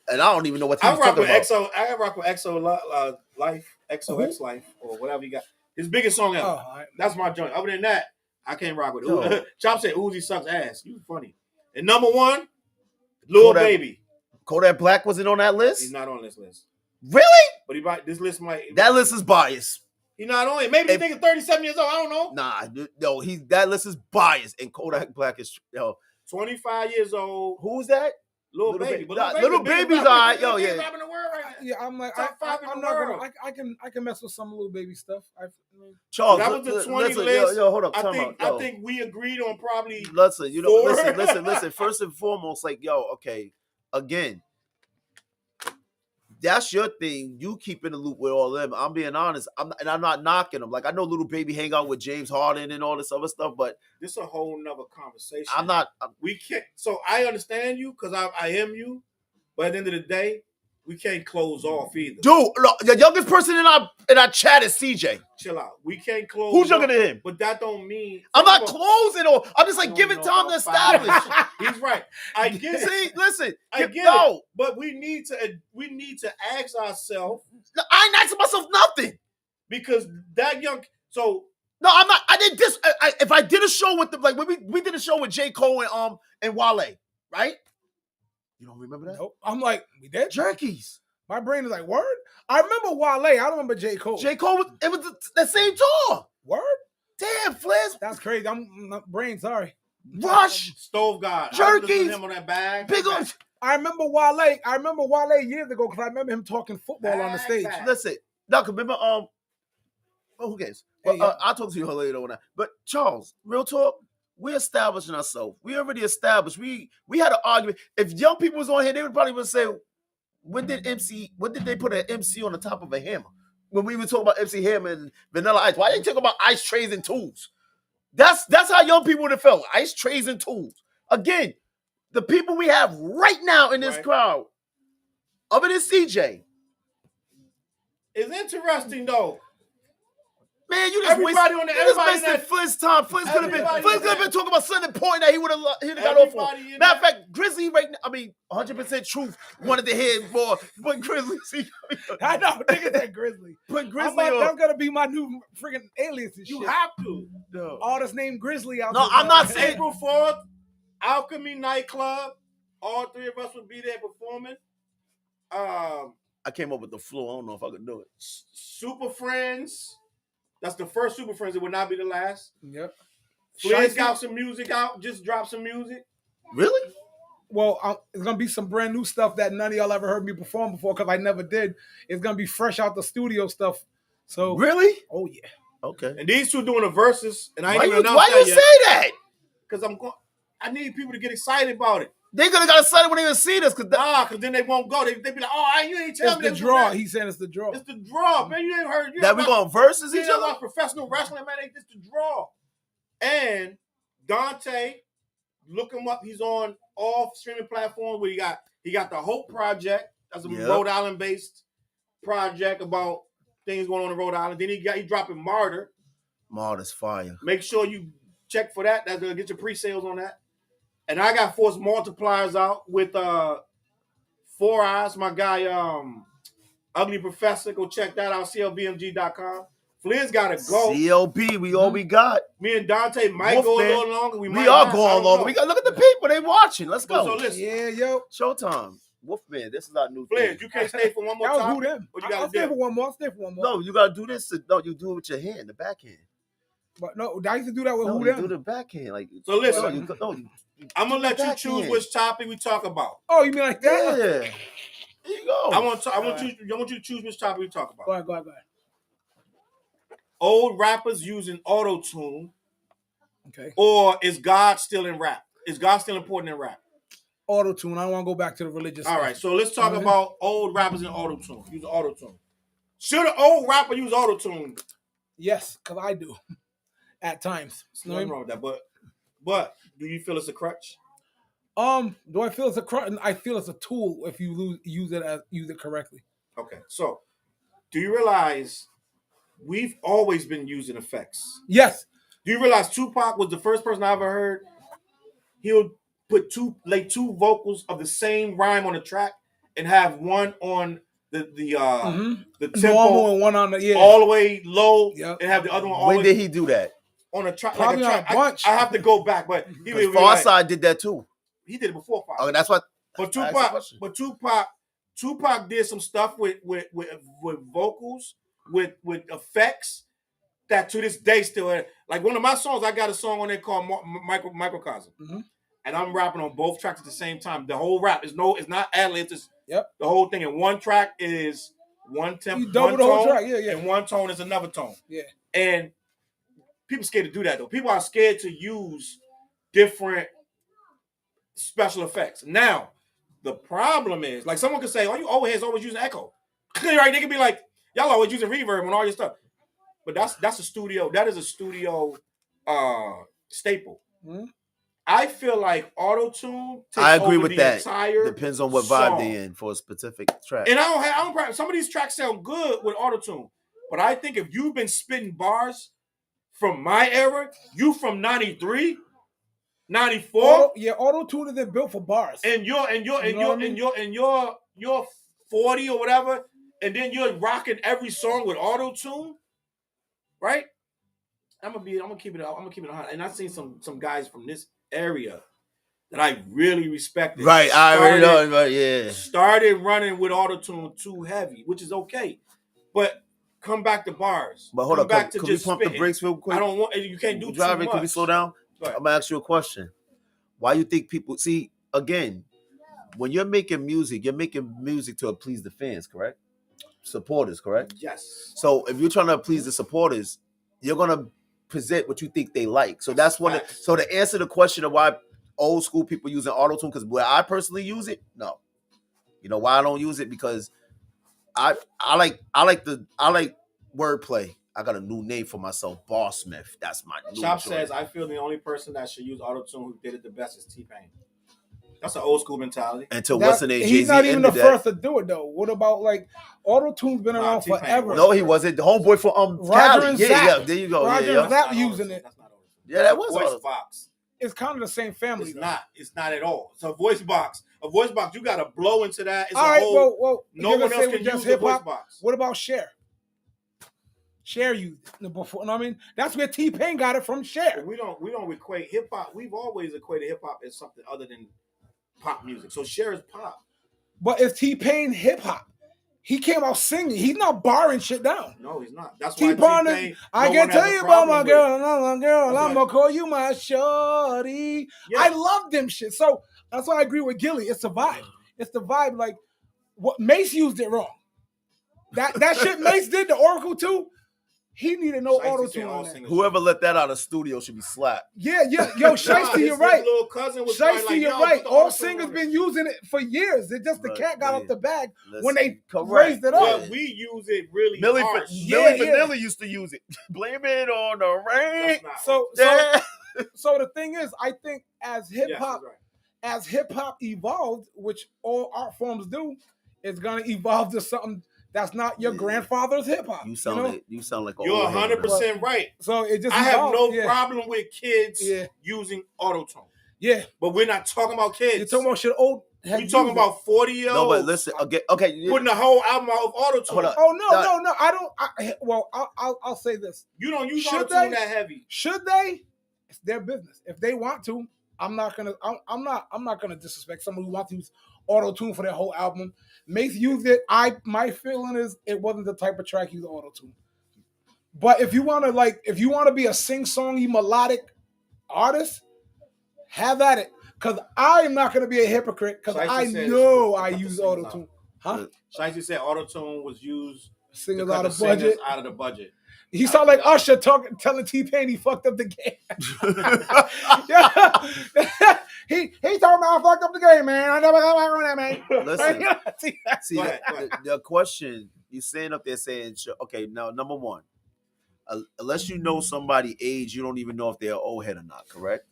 And I don't even know what he I was rock talking with about. EXO. I rock with EXO Life, XOX Life, or whatever you got. His biggest song ever. Oh, all right. That's my joint. Other than that, I can't rock with Yo. it. Chop said Uzi sucks ass. You funny. And number 1, Lil Kodak- Baby. Kodak Black wasn't on that He's list? not on this list. Really? But this list might. That list is biased. He's not on it. Maybe he's thinking 37 years old. I don't know. Nah, no, that list is biased. And Kodak Black is 25 years old. who's that? Lil Little Baby. Baby. But Nah, Little Baby's all right. Yo, Biggest yeah. rapper in the world right now. Yeah, I'm like, Top 5 in I'm the not world. gonna. I can mess with some little baby stuff. Charles, That was the 20 listen, list. Yo, hold up. I Time think out. Yo. I think we agreed on probably. Listen, you know, 4. listen. First and foremost, like, yo, okay, again, that's your thing. You keep in the loop with all of them. I'm being honest. I'm not knocking them. Like, I know Little Baby hang out with James Harden and all this other stuff, but This is a whole nother conversation. we can't. So I understand you because I am you, but at the end of the day, we can't close off either. dude. Look, the youngest person in our chat is CJ. Chill out. We can't close. Who's younger off, than him? But that don't mean I'm not First of all, closing or I'm just like you giving don't time know to about establish. five. He's right. I get it. See, listen, I get no, it. But we need to ask ourselves I ain't asking myself nothing. because that young. So No, I'm not. I did this. If I did a show with like when we did a show with J. Cole and Wale, right? You don't remember that? Nope. I'm like, we did. Jerkies. My brain is like, word. I remember Wale. I don't remember J. Cole. J. Cole it was the same tour. Word. Damn, Flizz. That's crazy. My brain. Sorry. Rush. Stove God. Jerkies. I was listening to him on that bag. Big on. I remember Wale years ago because I remember him talking football on the stage. Back. Listen, no, remember well, who cares? But, Yeah. I'll talk to you later on that. But Charles, real talk, we're establishing ourselves. We already established. We had an argument. If young people was on here, they would probably say, when did they put an MC on the top of a hammer? When we were talking about MC Hammer and Vanilla Ice, why didn't they talk about ice trays and tools? That's how young people would have felt. Ice trays and tools. Again, the people we have right now in this Right. crowd, other than CJ, It's interesting though. Man, you just Everybody on the everybody wasted Flizz time. Flizz could have been talking about something important that he would have got off on. Matter of fact, Grizzly right now, I mean, 100% truth wanted to hear more. But Grizzly, see, I know, niggas said Grizzly. put Grizzly on. That's gonna be my new freaking alias and shit. You have to. No. Artist named Grizzly out No, there. I'm not saying. April 4th, Alchemy Nightclub. All three of us will be there performing. I came up with the flow. I don't know if I could do it. Super Friends. That's the first Super Friends. It will not be the last. Yep. Flizz got some music out. Just dropped some music. Really? Well, it's gonna be some brand new stuff that none of y'all ever heard me perform before because I never did. It's gonna be fresh out the studio stuff. So Really? oh yeah. Okay. And these two doing a versus. And I ain't Why even you announced that yet. say that? Because I need people to get excited about it. They could have got excited when they even see this. Because Because then they won't go. They be like, you ain't telling me. It's the draw. He said it's the draw. It's the draw, man. You ain't heard. that we going versus each other? Like professional wrestling, man. It's the draw. And Dante, look him up. He's on all streaming platforms. Where he got the Hope Project. That's a Rhode Island based project about things going on in Rhode Island. Then he dropping Martyr. Martyr's fire. Make sure you check for that. That's gonna get your pre-sales on that. And I got Force Multipliers out with 4 Eyes, my guy Ugly Professor. Go check that out, clbmg.com. Flizz gotta go. CLB, we all we got. Me and Dante might go a little longer. We are going longer. We got look at the people. They watching. Let's go. So listen. Yeah, yo. Showtime. Wolfman, this is our new Flizz, thing. you can't stay for one more That was time. who them. What you gotta I'll stay do? for one more. I'll stay for one more. No, you gotta do this. No, you do it with your hand, the backhand. But no, I used to do that with No, who you them. do the backhand. Like So listen. I'm gonna let you backhand. choose which topic we talk about. Oh, you mean like that? Yeah. There you go. I want you to choose which topic we talk about. Go ahead. Old rappers using Autotune, Okay. or is God still in rap? Is God still important in rap? Autotune. I don't want to go back to the religious All stuff. right, so let's talk about old rappers in Autotune. Use Autotune. Should an old rapper use Autotune? Yes, because I do. At times. Nothing wrong with that, but do you feel it's a crutch? Do I feel it's a crutch? I feel it's a tool if you use it correctly. Okay, so do you realize we've always been using effects? Yes. Do you realize Tupac was the first person I ever heard? He'll put two vocals of the same rhyme on a track and have one on the tempo normal and one on the all the way low, Yep. and have the other one all When the did way he do that? on a track. Probably like a track. on a bunch. I have to go back, but he Because would be like, Farside did that too. he did it before Far. Okay, that's what. But I asked the Tupac, question. Tupac did some stuff with vocals, with effects that to this day still, like one of my songs. I got a song on there called Microcosm, and I'm rapping on both tracks at the same time. The whole rap it's not ad-lib. It's the whole thing. And one track is one tempo, You double one the whole tone, track, yeah. and one tone is another tone. Yeah. And people scared to do that though. People are scared to use different special effects. Now, the problem is, like someone could say, "Oh, you always using echo." Right? They could be like, "Y'all always using reverb on all your stuff." But that's a studio. That is a studio staple. Mm-hmm. I feel like Autotune takes I agree over with the that. entire Depends on what song. vibe they in for a specific track. And I don't. Some of these tracks sound good with Autotune, but I think if you've been spitting bars from my era, you from 93, 94, Autotune isn't built for bars. and you're 40 or whatever, and then you're rocking every song with Autotune, right? I'm gonna keep it 100. And I've seen some guys from this area that I really respected. Right, I already know. But yeah, started running with Autotune too heavy, which is okay, but come back to bars. but hold come on. back Can to we just pump the spitting. brakes real quick? I don't want you. Can't do too Driving. much. Can we slow down? Go ahead. I'm gonna ask you a question. Why you think people see again? When you're making music to please the fans, correct? Supporters, correct? Yes. So if you're trying to please the supporters, you're gonna present what you think they like. So that's one. So to answer the question of why old school people using Autotune, because where I personally use it, no. You know why I don't use it? Because I like wordplay. I got a new name for myself, Boss Smith. That's my new Chop choice. says I feel the only person that should use Autotune who did it the best is T-Pain. That's an old school mentality. Until what's the name? Jay-Z He's not even the ended first to do it though. What about like Autotune's been around T-Pain forever? was. No, he wasn't. The homeboy for Roger Cali. and Yeah, Zap. there you go. Roger yeah, and yeah. Zap using it. That's not Autotune. Yeah, that was Voice Auto-Tune. box. It's kind of the same family. It's not. It's not at all. It's a voice box. A voice box. You got to blow into that. It's All a right, whole. well, no you're one gonna else say can with use just the voice hip-hop? box. What about Cher? Cher used it before. You know what I mean, that's where T-Pain got it from. Cher. We don't equate hip hop. We've always equated hip hop as something other than pop music. So Cher is pop. But if T-Pain hip hop, he came out singing. He's not barring shit down. No, he's not. That's why T-Pain T-Pain. I no can one has tell a you about problem my with. girl, my girl. That's I'm gonna call you my shorty. Yeah. I love them shit. So that's why I agree with Gilly. It's a vibe. It's the vibe. Like what Mase used it wrong. That shit Mase did, the Oracle too. He needed no Shiesty auto said tune all on that. singers Whoever let that out of studio should be slapped. Yeah. Yo, Nah, Shiesty, you're his right. Little cousin was probably Shiesty, like, you're yo, right. put the All auto-tune singers on been using it for years. It just the But, cat got man, off the bag listen, when they correct. raised it it. up. But we use it really Millie harsh. Vanilli used to use it. Blame it on the rain. That's not So Yeah. so the thing is, I think as hip Yes, hop that's right. as hip hop evolved, which all art forms do, it's gonna evolve to something that's not your Yeah. grandfather's hip hop. You sound like a You're old head, bro. 100% right. So it just I have evolved. no Yeah. problem with kids Yeah. using Autotune. Yeah, But we're not talking about kids. you're talking about shit old. We're talking about 40-year-olds. No, but listen. Okay. putting the whole album out of Autotune. Hold on. Oh no! I don't. I'll say this. You don't use Should Autotune they? that heavy. Should they? It's their business. If they want to, I'm not gonna disrespect someone who wants to use auto tune for their whole album. Mase used it. My feeling is it wasn't the type of track use auto tune. But if you want to be a sing-songy melodic artist, have at it. Cause I am not gonna be a hypocrite. Cause Shiesty I said know it's I cut the use singers auto out. tune. Huh? Shiesty said Autotune was used to Singers cut out the of budget. singers out of the budget. He sound like Usher telling T-Pain he fucked up the game. Yeah. he told me I fucked up the game, man. I never got back on that, man. Listen. See, Go ahead. the question you saying up there saying, okay, now number one, unless you know somebody age, you don't even know if they're an old head or not, correct?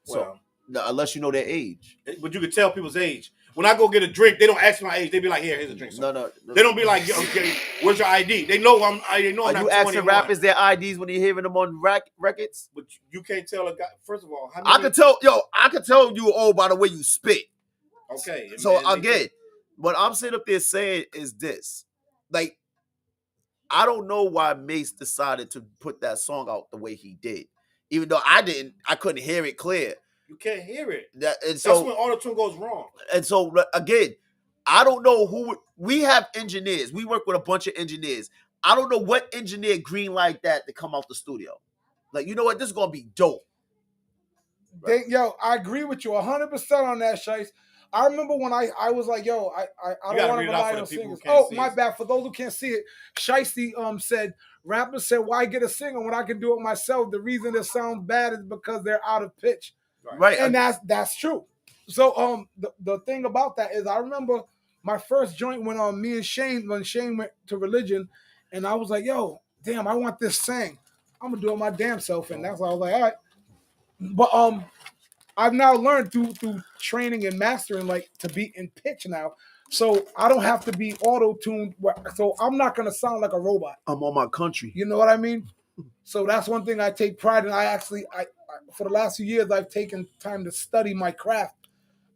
So Well, no, unless you know their age. but you can tell people's age. When I go get a drink, they don't ask my age. They be like, here's a drink. son." No. They don't be like, okay, where's your ID? They know I'm Are you not asking 21. rappers their IDs when you're hearing them on records? But you can't tell a guy. First of all, how many, I can tell you old by the way you spit. Okay. So and they- again, what I'm sitting up there saying is this. Like, I don't know why Mase decided to put that song out the way he did. Even though I couldn't hear it clear. you can't hear it. And That's so when Autotune goes wrong. And so again, I don't know who we have engineers. We work with a bunch of engineers. I don't know what engineer green like that to come out the studio. Like, you know what? This is gonna be dope. Yo, I agree with you 100% on that, Shice. I remember when I was like, yo, I You don't gotta want read to it out rely for on the people singers. who can't Oh, see my it. bad. For those who can't see it, Shiesty said, rappers said, why get a singer when I can do it myself? The reason it sounds bad is because they're out of pitch. Right. And that's true. So the thing about that is I remember my first joint when when Shane went to Religion, and I was like, yo, damn, I want this sang. I'm gonna do it my damn self, and that's why I was like, all right. But I've now learned through training and mastering like to be in pitch now. So I don't have to be auto-tuned. So I'm not gonna sound like a robot. I'm on my country. You know what I mean? So that's one thing I take pride in. I for the last few years I've taken time to study my craft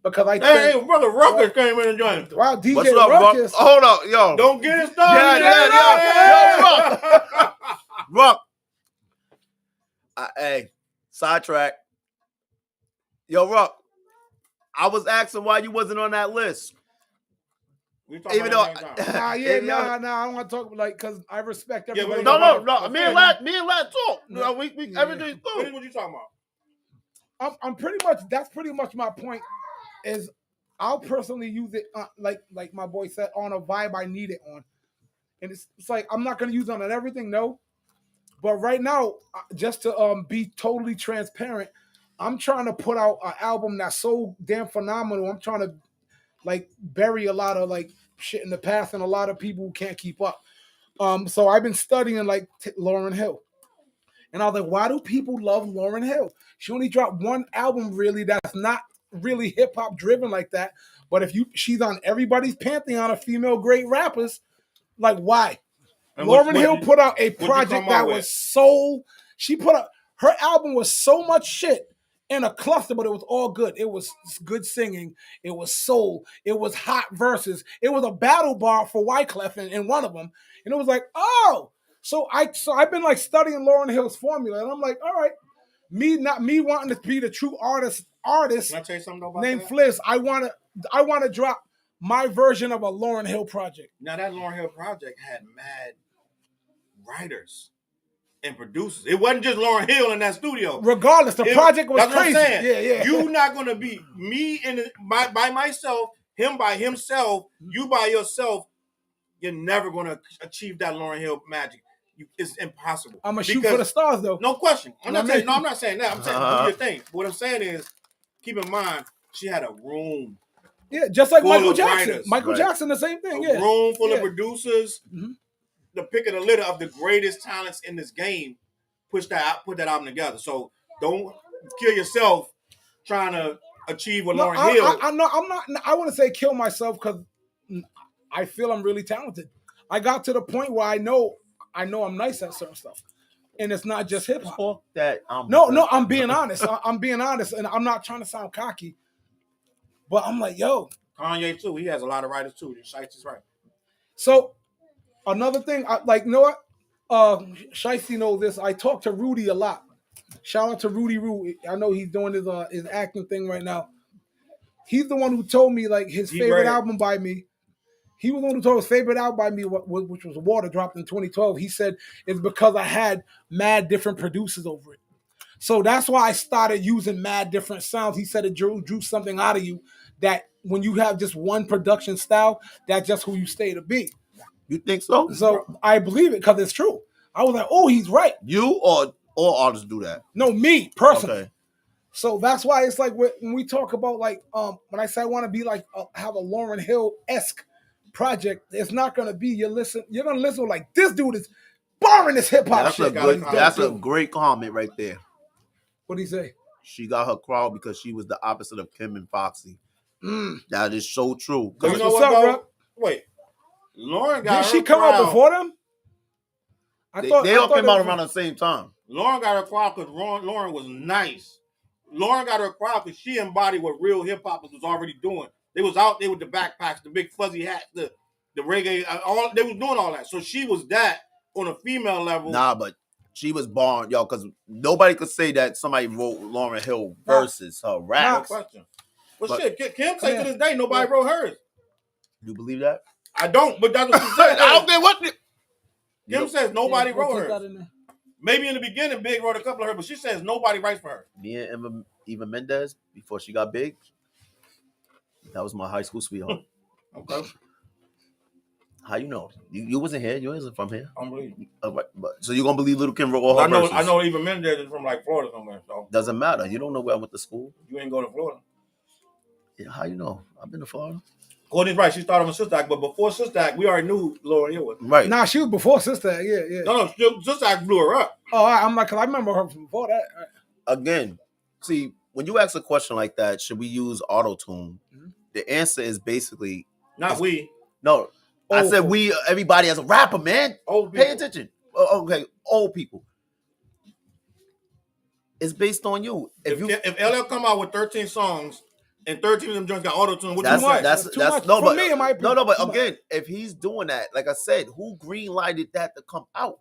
because I Hey, think, brother Ruckus came in and joined. wow, DJ What's up, Ruck? Ruckus. Hold up, yo. Don't get it started. Yeah, Ruck. Hey, sidetrack. Yo, Ruck. I was asking why you wasn't on that list. Even though, Nah, I don't want to talk like because I respect Yeah, everybody. no. Me and Lad talk. No, we everything's cool. What you talking about? I'm pretty much. That's pretty much my point. Is I'll personally use it like my boy said on a vibe I need it on, and it's like I'm not gonna use it on everything, no. But right now, just to be totally transparent, I'm trying to put out an album that's so damn phenomenal. I'm trying to like bury a lot of like shit in the past and a lot of people who can't keep up. So I've been studying like Lauryn Hill. And I was like, why do people love Lauryn Hill? She only dropped one album really that's not really hip hop driven like that. But if she's on everybody's pantheon of female great rappers, like why? And Lauryn Hill put out a you project come that out was with? so. She put out her album was so much shit in a cluster, but it was all good. It was good singing. It was soul. It was hot verses. It was a battle bar for Wyclef in one of them, and it was like, oh. So I've been like studying Lauryn Hill's formula, and I'm like, all right, me wanting to be the true artist Can I tell you something about named that? Flizz. I wanna drop my version of a Lauryn Hill project. Now that Lauryn Hill project had mad writers and producers. It wasn't just Lauryn Hill in that studio. Regardless, the project was that's crazy. What I'm saying. Yeah. You're not gonna be me by myself, him by himself, you by yourself. You're never gonna achieve that Lauryn Hill magic. It's impossible. I'm gonna shoot for the stars, though. No question. I'm not saying that. I'm saying do your thing. What I'm saying is, keep in mind, she had a room. Yeah, just like full Michael of Jackson. writers. Michael Jackson, the same thing. A room full Yeah. of producers. Mhm. The pick of the litter of the greatest talents in this game. Put that album together. So don't kill yourself trying to achieve what Lauryn Hill. I'm not. I want to say kill myself because I feel I'm really talented. I got to the point where I know I'm nice at certain stuff, and it's not just hip hop. Fuck that. No, I'm being honest. I'm being honest, and I'm not trying to sound cocky, but I'm like, yo. Kanye too. He has a lot of writers too. Shiesty is right. So another thing, you know what? Shiesty knows this. I talk to Rudy a lot. Shout out to Rudy Roo. I know he's doing his acting thing right now. He's the one who told me like his favorite album by me. He was the one who told his favorite album by me, which was Water, dropped in 2012. He said it's because I had mad different producers over it. So that's why I started using mad different sounds. He said it drew something out of you that when you have just one production style, that's just who you stay to be. You think so? So I believe it because it's true. I was like, oh, he's right. You or all artists do that? No, me personally. Okay. So that's why it's like when we talk about like when I say I want to be like have a Lauryn Hill-esque project, it's not gonna be you're gonna listen like this dude is barring this hip hop shit. That's a great comment right there. What'd he say? She got her crowd because she was the opposite of Kim and Foxy. That is so true. You know what, bro? Wait, Lauren got. Did she come out before them? They all came out around the same time. Lauren got her crowd because Lauren was nice. Lauren got her crowd because she embodied what real hip hoppers was already doing. They was out there with the backpacks, the big fuzzy hats, the reggae. They was doing all that. So she was that on a female level. Nah, but she was born, yo, because nobody could say that somebody wrote Lauryn Hill versus her rap. No question. But shit, Kim say to this day nobody wrote hers. You believe that? I don't, but that's what she said. I don't care what. Kim says nobody wrote hers. Maybe in the beginning, Big wrote a couple of her, but she says nobody writes for her. Me and Eva Mendes, before she got big, that was my high school sweetheart. Okay. How you know? You wasn't here. You wasn't from here. I don't believe. So you gonna believe Little Kim wrote all her verses? I know Eva Mendes is from like Florida somewhere. So doesn't matter. You don't know where I went to school. You ain't go to Florida. Yeah, how you know? I've been to Florida. Courtney's right. She started with Sister Act, but before Sister Act, we already knew Lauryn Hill was. Right. Nah, she was before Sister Act. Yeah. No, Sister Act blew her up. Oh, I'm like, cause I remember her from before that. Again, see, when you ask a question like that, should we use Autotune? Mm-hmm. The answer is basically not we. No, I said we. Everybody as a rapper, man. Old people. Pay attention. Okay, old people. It's based on you. If LL come out with 13 songs and 13 of them joints got Autotune, what that's too much. No, for but me, no, but again, if he's doing that, like I said, who green lighted that to come out?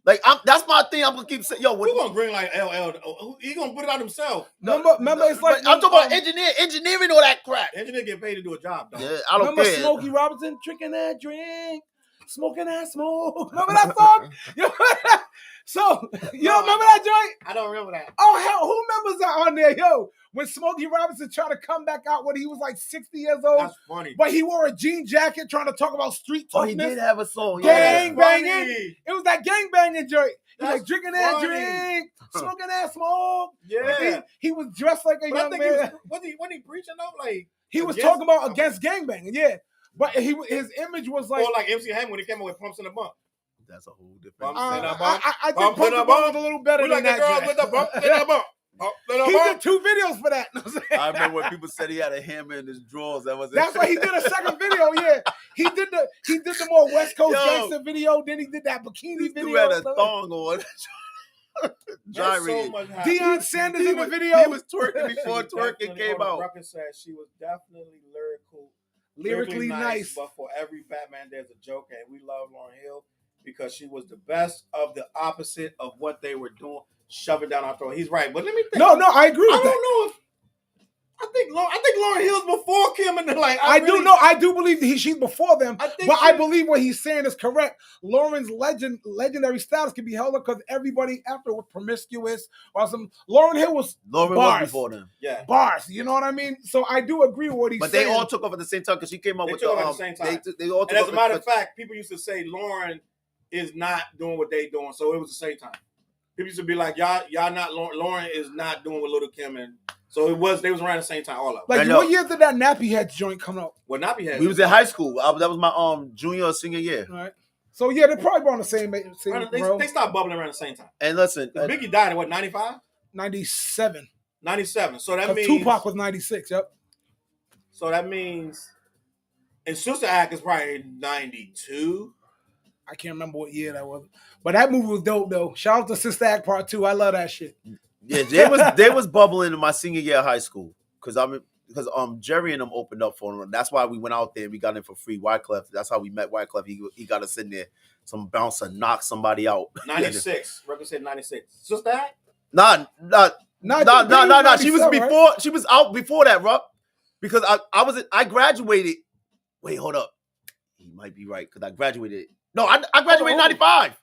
Like that's my thing. I'm gonna keep saying, yo, who gonna green light LL? He gonna put it out himself. Remember, it's like I'm talking about engineering all that crap. Engineer get paid to do a job, though. Yeah, I don't remember care. Smokey Robinson drinking that drink, smoking that smoke. Remember that song? So you don't remember that joint? I don't remember that. Oh hell, who remembers that on there, yo? When Smokey Robinson tried to come back out when he was like 60 years old. That's funny. But he wore a jean jacket trying to talk about street toughness. Oh, he did have a song. Gang banging. It was that gang banging joint. He was like drinking that funny. drink, smoking that smoke. Yeah. He was dressed like a young man. Wasn't he preaching though? Like he was talking about against gang banging, yeah. But his image was like, or like MC Hammer when he came up with Pumps in the Bump. That's a whole different. I think Pumps in the Bump was a little better than like that. The girls with the bump in the bump. Oh, He did 2 videos for that. I remember when people said he had a hammer in his drawers. That's why he did a second video. Yeah, he did the more West Coast gangster video. Then he did that bikini This video. dude had a thong on. So much Deion Sanders in the He video. was twerking before twerking came out. Rucker said she was definitely Lyrically nice. But for every Batman, there's a joke, and we love Lauryn Hill because she was the best of the opposite of what they were doing, shoving down our throat. He's right, but let me think. No, I agree with I that. don't know if I think Lauryn Hill's before Kim, and like I do believe that she's before them, I believe what he's saying is correct. Lauren's legendary status can be held up because everybody after was promiscuous or some. Lauryn Hill was Lauren bars. was before them. Yeah, bars. You know what I mean? So I do agree with what he's But saying. they all took off at the same time because she came out They with took the off at the same time. They all took and as off a matter of fact, people used to say Lauren is not doing what they doing, so it was the same time. People used to be like, y'all not Lauren is not doing what Little Kim, and so they was around the same time, all of them. Like, what year did that Nappy Heads joint come out? Well, Nappy Heads. We was in high school. That was my junior or senior year. All right. So yeah, they're probably on the same They bro. stopped bubbling around the same time. And listen, Biggie died in what, 95? 97. 97. So that means Tupac was 96. Yep. So that means, and Sister Act is probably 92. I can't remember what year that was, but that movie was dope though. Shout out to Sister Act Part 2. I love that shit. yeah, they was bubbling in my senior year of high school because Jerry and them opened up for them. That's why we went out there and we got in for free. Wyclef. That's how we met Wyclef. He got us in there. Some bouncer knocked somebody out. 96. Record said 96. Sister Act? Nah. She was before. Right? She was out before that, bro. Because I graduated. Wait, hold up. He might be right because I graduated. No, I graduated in 95.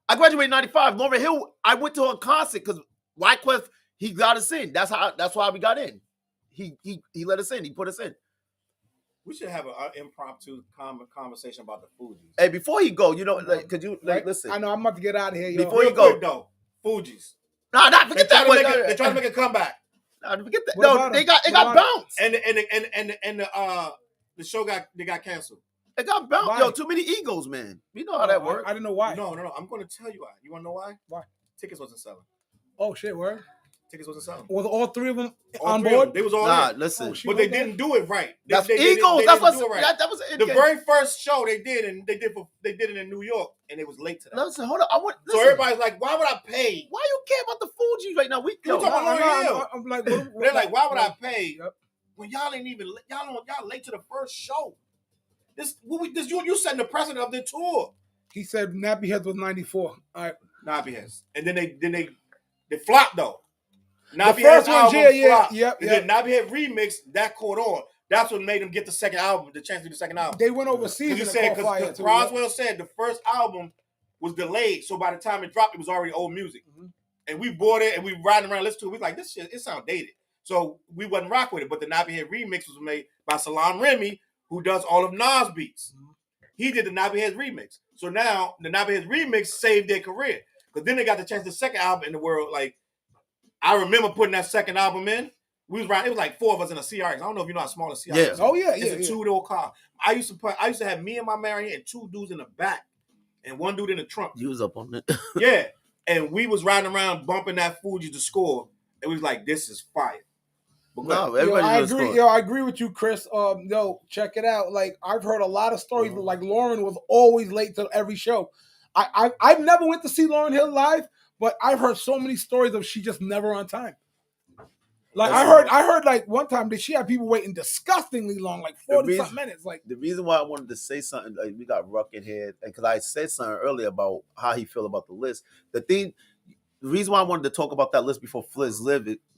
I graduated in 95. Lauryn Hill, I went to a concert because Wyclef, he got us in. That's why we got in. He let us in. He put us in. We should have an impromptu conversation about the Fugees. Hey, before you go, could you listen? I know I'm about to get out of here. Yo. Before you go, quick, though, Fugees. Nah, forget that one. They're trying to make a comeback. Nah, forget that. No, they got bounced. And the show got canceled. It got bounced. Why? Yo, too many egos, man. You know how that works. I didn't know why. No. I'm going to tell you why. You want to know why? Why? Tickets wasn't selling. Oh shit, word. Tickets wasn't selling. Was all 3 of them all on board? board? They was all in. Listen. But they didn't do it right. That's they egos. That's what right. that was the very first show they did, and they did it in New York, and it was late to that. Listen, hold on. So everybody's like, "Why would I pay? Why you care about the Fugees right now? We talking about Lauryn Hill. I'm like, they're like, why would I pay when y'all ain't even y'all late to the first show? You setting the precedent of the tour. He said Nappy Heads was 94. All right. Nappy Heads, and then they flopped though. The first one, flopped. Yep. And then Nappy Head remix that caught on. That's what made them get the second album, the chance to do the second album. They went overseas. Because Roswell said the first album was delayed, so by the time it dropped, it was already old music. Mm-hmm. And we bought it and we riding around listening to it. We was like, this shit, it sound dated. So we wasn't rock with it. But the Nappy Head remix was made by Salaam Remy, who does all of Nas beats. Mm-hmm. He did the Nappy Head remix. So now the Nappy Head remix saved their career. Because then they got the chance, the second album in the world. Like, I remember putting that second album in. We was riding, it was like 4 of us in a CRX. I don't know if you know how small a CRX is. Oh, yeah. It's a 2-door car. I used to have me and my Marion and 2 dudes in the back and 1 dude in the trunk. You was up on it. Yeah. And we was riding around bumping that Fuji to score. It was like, this is fire. But no, everybody I agree with you, Chris. Check it out. Like, I've heard a lot of stories. Like, Lauren was always late to every show. I've never went to see Lauryn Hill live, but I've heard so many stories of she just never on time. Like, I heard like one time that she had people waiting disgustingly long, like 40-something minutes. Like, the reason why I wanted to say something, like, we got Ruck in here, because I said something earlier about how he feel about the list. The reason why I wanted to talk about that list before Flizz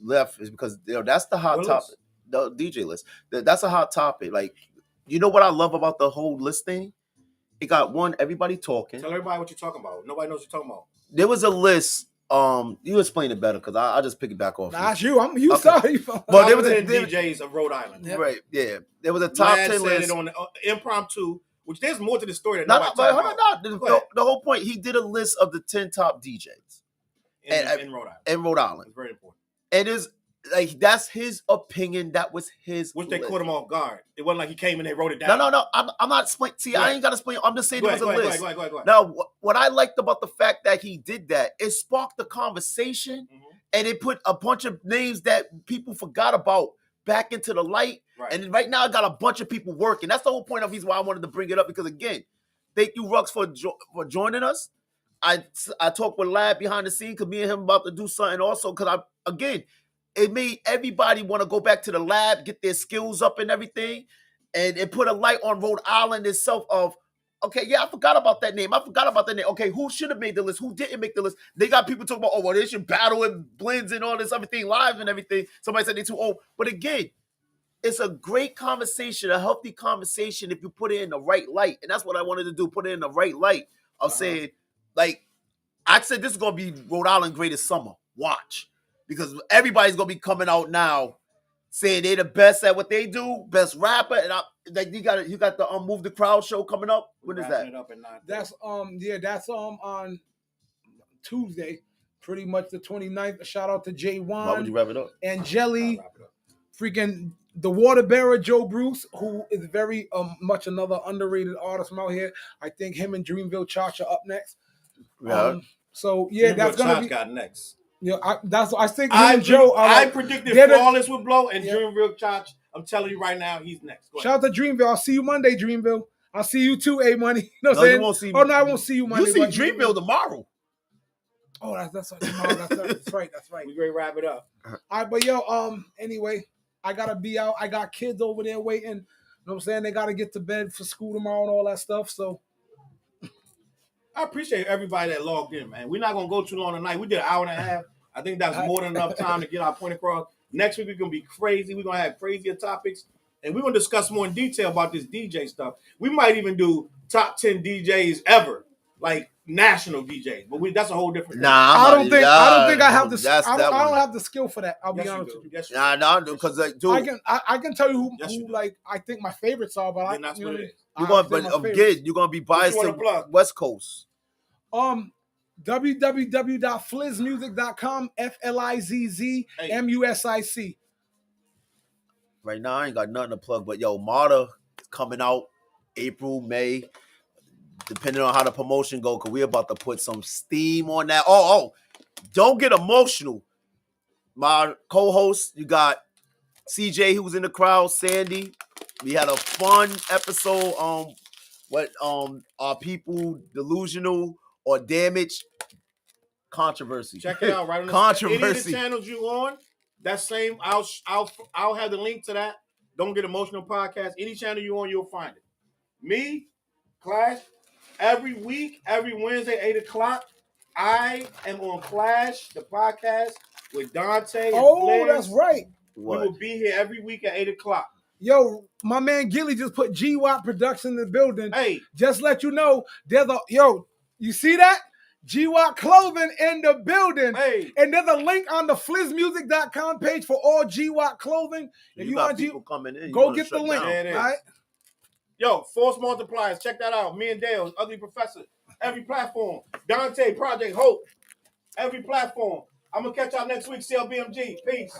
left is because that's the hot topic, the DJ list. That's a hot topic. Like, you know what I love about the whole list thing? It got everybody talking. Tell everybody what you're talking about. Nobody knows what you're talking about. There was a list. You explain it better because I just pick it back off. Nah, it's you. I'm you. Okay. Sorry. But there was DJs of Rhode Island. Yep. Right. Yeah. There was a top 10 list on the, impromptu. Which there's more to the story than nobody talks about. The whole point. He did a list of the 10 top DJs in Rhode Island. In Rhode Island. It's very important. It is. Like, that's his opinion. That was his. Which they caught him off guard. It wasn't like he came and they wrote it down. No. I'm not explaining. See, I ain't got to explain. I'm just saying there was a list. Go ahead. Now, what I liked about the fact that he did that, it sparked the conversation, and they put a bunch of names that people forgot about back into the light. Right. And right now I got a bunch of people working. That's the whole point of reason why I wanted to bring it up, because again, thank you, Rux, for joining us. I talked with Lab behind the scene because me and him about to do something also, because it made everybody want to go back to the lab, get their skills up and everything, and it put a light on Rhode Island itself of, okay, yeah, I forgot about that name. Okay, who should have made the list? Who didn't make the list? They got people talking about, oh, well, they should battle and blends and all this everything live and everything. Somebody said they too old. But again, it's a great conversation, a healthy conversation if you put it in the right light. And that's what I wanted to do, put it in the right light of saying, like, I said this is going to be Rhode Island greatest summer. Watch. Because everybody's going to be coming out now saying they're the best at what they do, best rapper. And you got the Move the Crowd show coming up. When is that? That's on Tuesday, pretty much the 29th. Shout out to J1. Why would you wrap it up? And Jelly, freaking the water bearer Joe Bruce, who is very much another underrated artist from out here. I think him and Dreamville Charge are up next. Yeah. So yeah, Dreamville that's gonna Charge be got next. Yeah, I think Joe. I predicted Flawless would blow, and Dreamville Charge. I'm telling you right now, he's next. Shout out to Dreamville. I'll see you Monday, Dreamville. I'll see you too, A Money. You know what I'm saying? You won't see me. Oh no, I won't see you Monday. You see Dreamville tomorrow. Oh, that's tomorrow. That's right. We ready to wrap it up. All right, but anyway, I gotta be out. I got kids over there waiting. You know what I'm saying? They gotta get to bed for school tomorrow and all that stuff. So I appreciate everybody that logged in, man. We're not gonna go too long tonight. We did an hour and a half. I think that's more than enough time to get our point across. Next week we're gonna be crazy. We're gonna have crazier topics, and we're gonna discuss more in detail about this DJ stuff. We might even do top 10 DJs ever, like national DJs. But that's a whole different thing. I don't think I have the. I don't have the skill for that. I'll be honest with you. Yes, no, because dude, I can tell you who like I think my favorites are, but that's what it is. You're gonna be biased to West Coast. www.flizzmusic.com, FLIZZMUSIC. Right now, I ain't got nothing to plug, but Marta is coming out April, May, depending on how the promotion go, because we're about to put some steam on that. Don't get emotional. My co-host, you got CJ, who's in the crowd, Sandy. We had a fun episode on are people delusional or damaged? Controversy. Check it out right on Controversy. Any of the channels you on, that same I'll have the link to that. Don't Get Emotional podcast. Any channel you on, you'll find it. Me, Clash, every week, every Wednesday, 8:00. I am on Clash, the podcast with Dante. And Flizz. That's right. We will be here every week at 8:00. Yo, my man Gilly just put GWAT Production in the building. Hey, just let you know, you see that? GWAT Clothing in the building. Hey. And there's a link on the flizzmusic.com page for all GWAT clothing. If you want people coming in, go get the link. All right? Yo, Force Multipliers, check that out. Me and Dale, Ugly Professor, every platform. Dante, Project Hope, every platform. I'm going to catch y'all next week, CLBMG. Peace.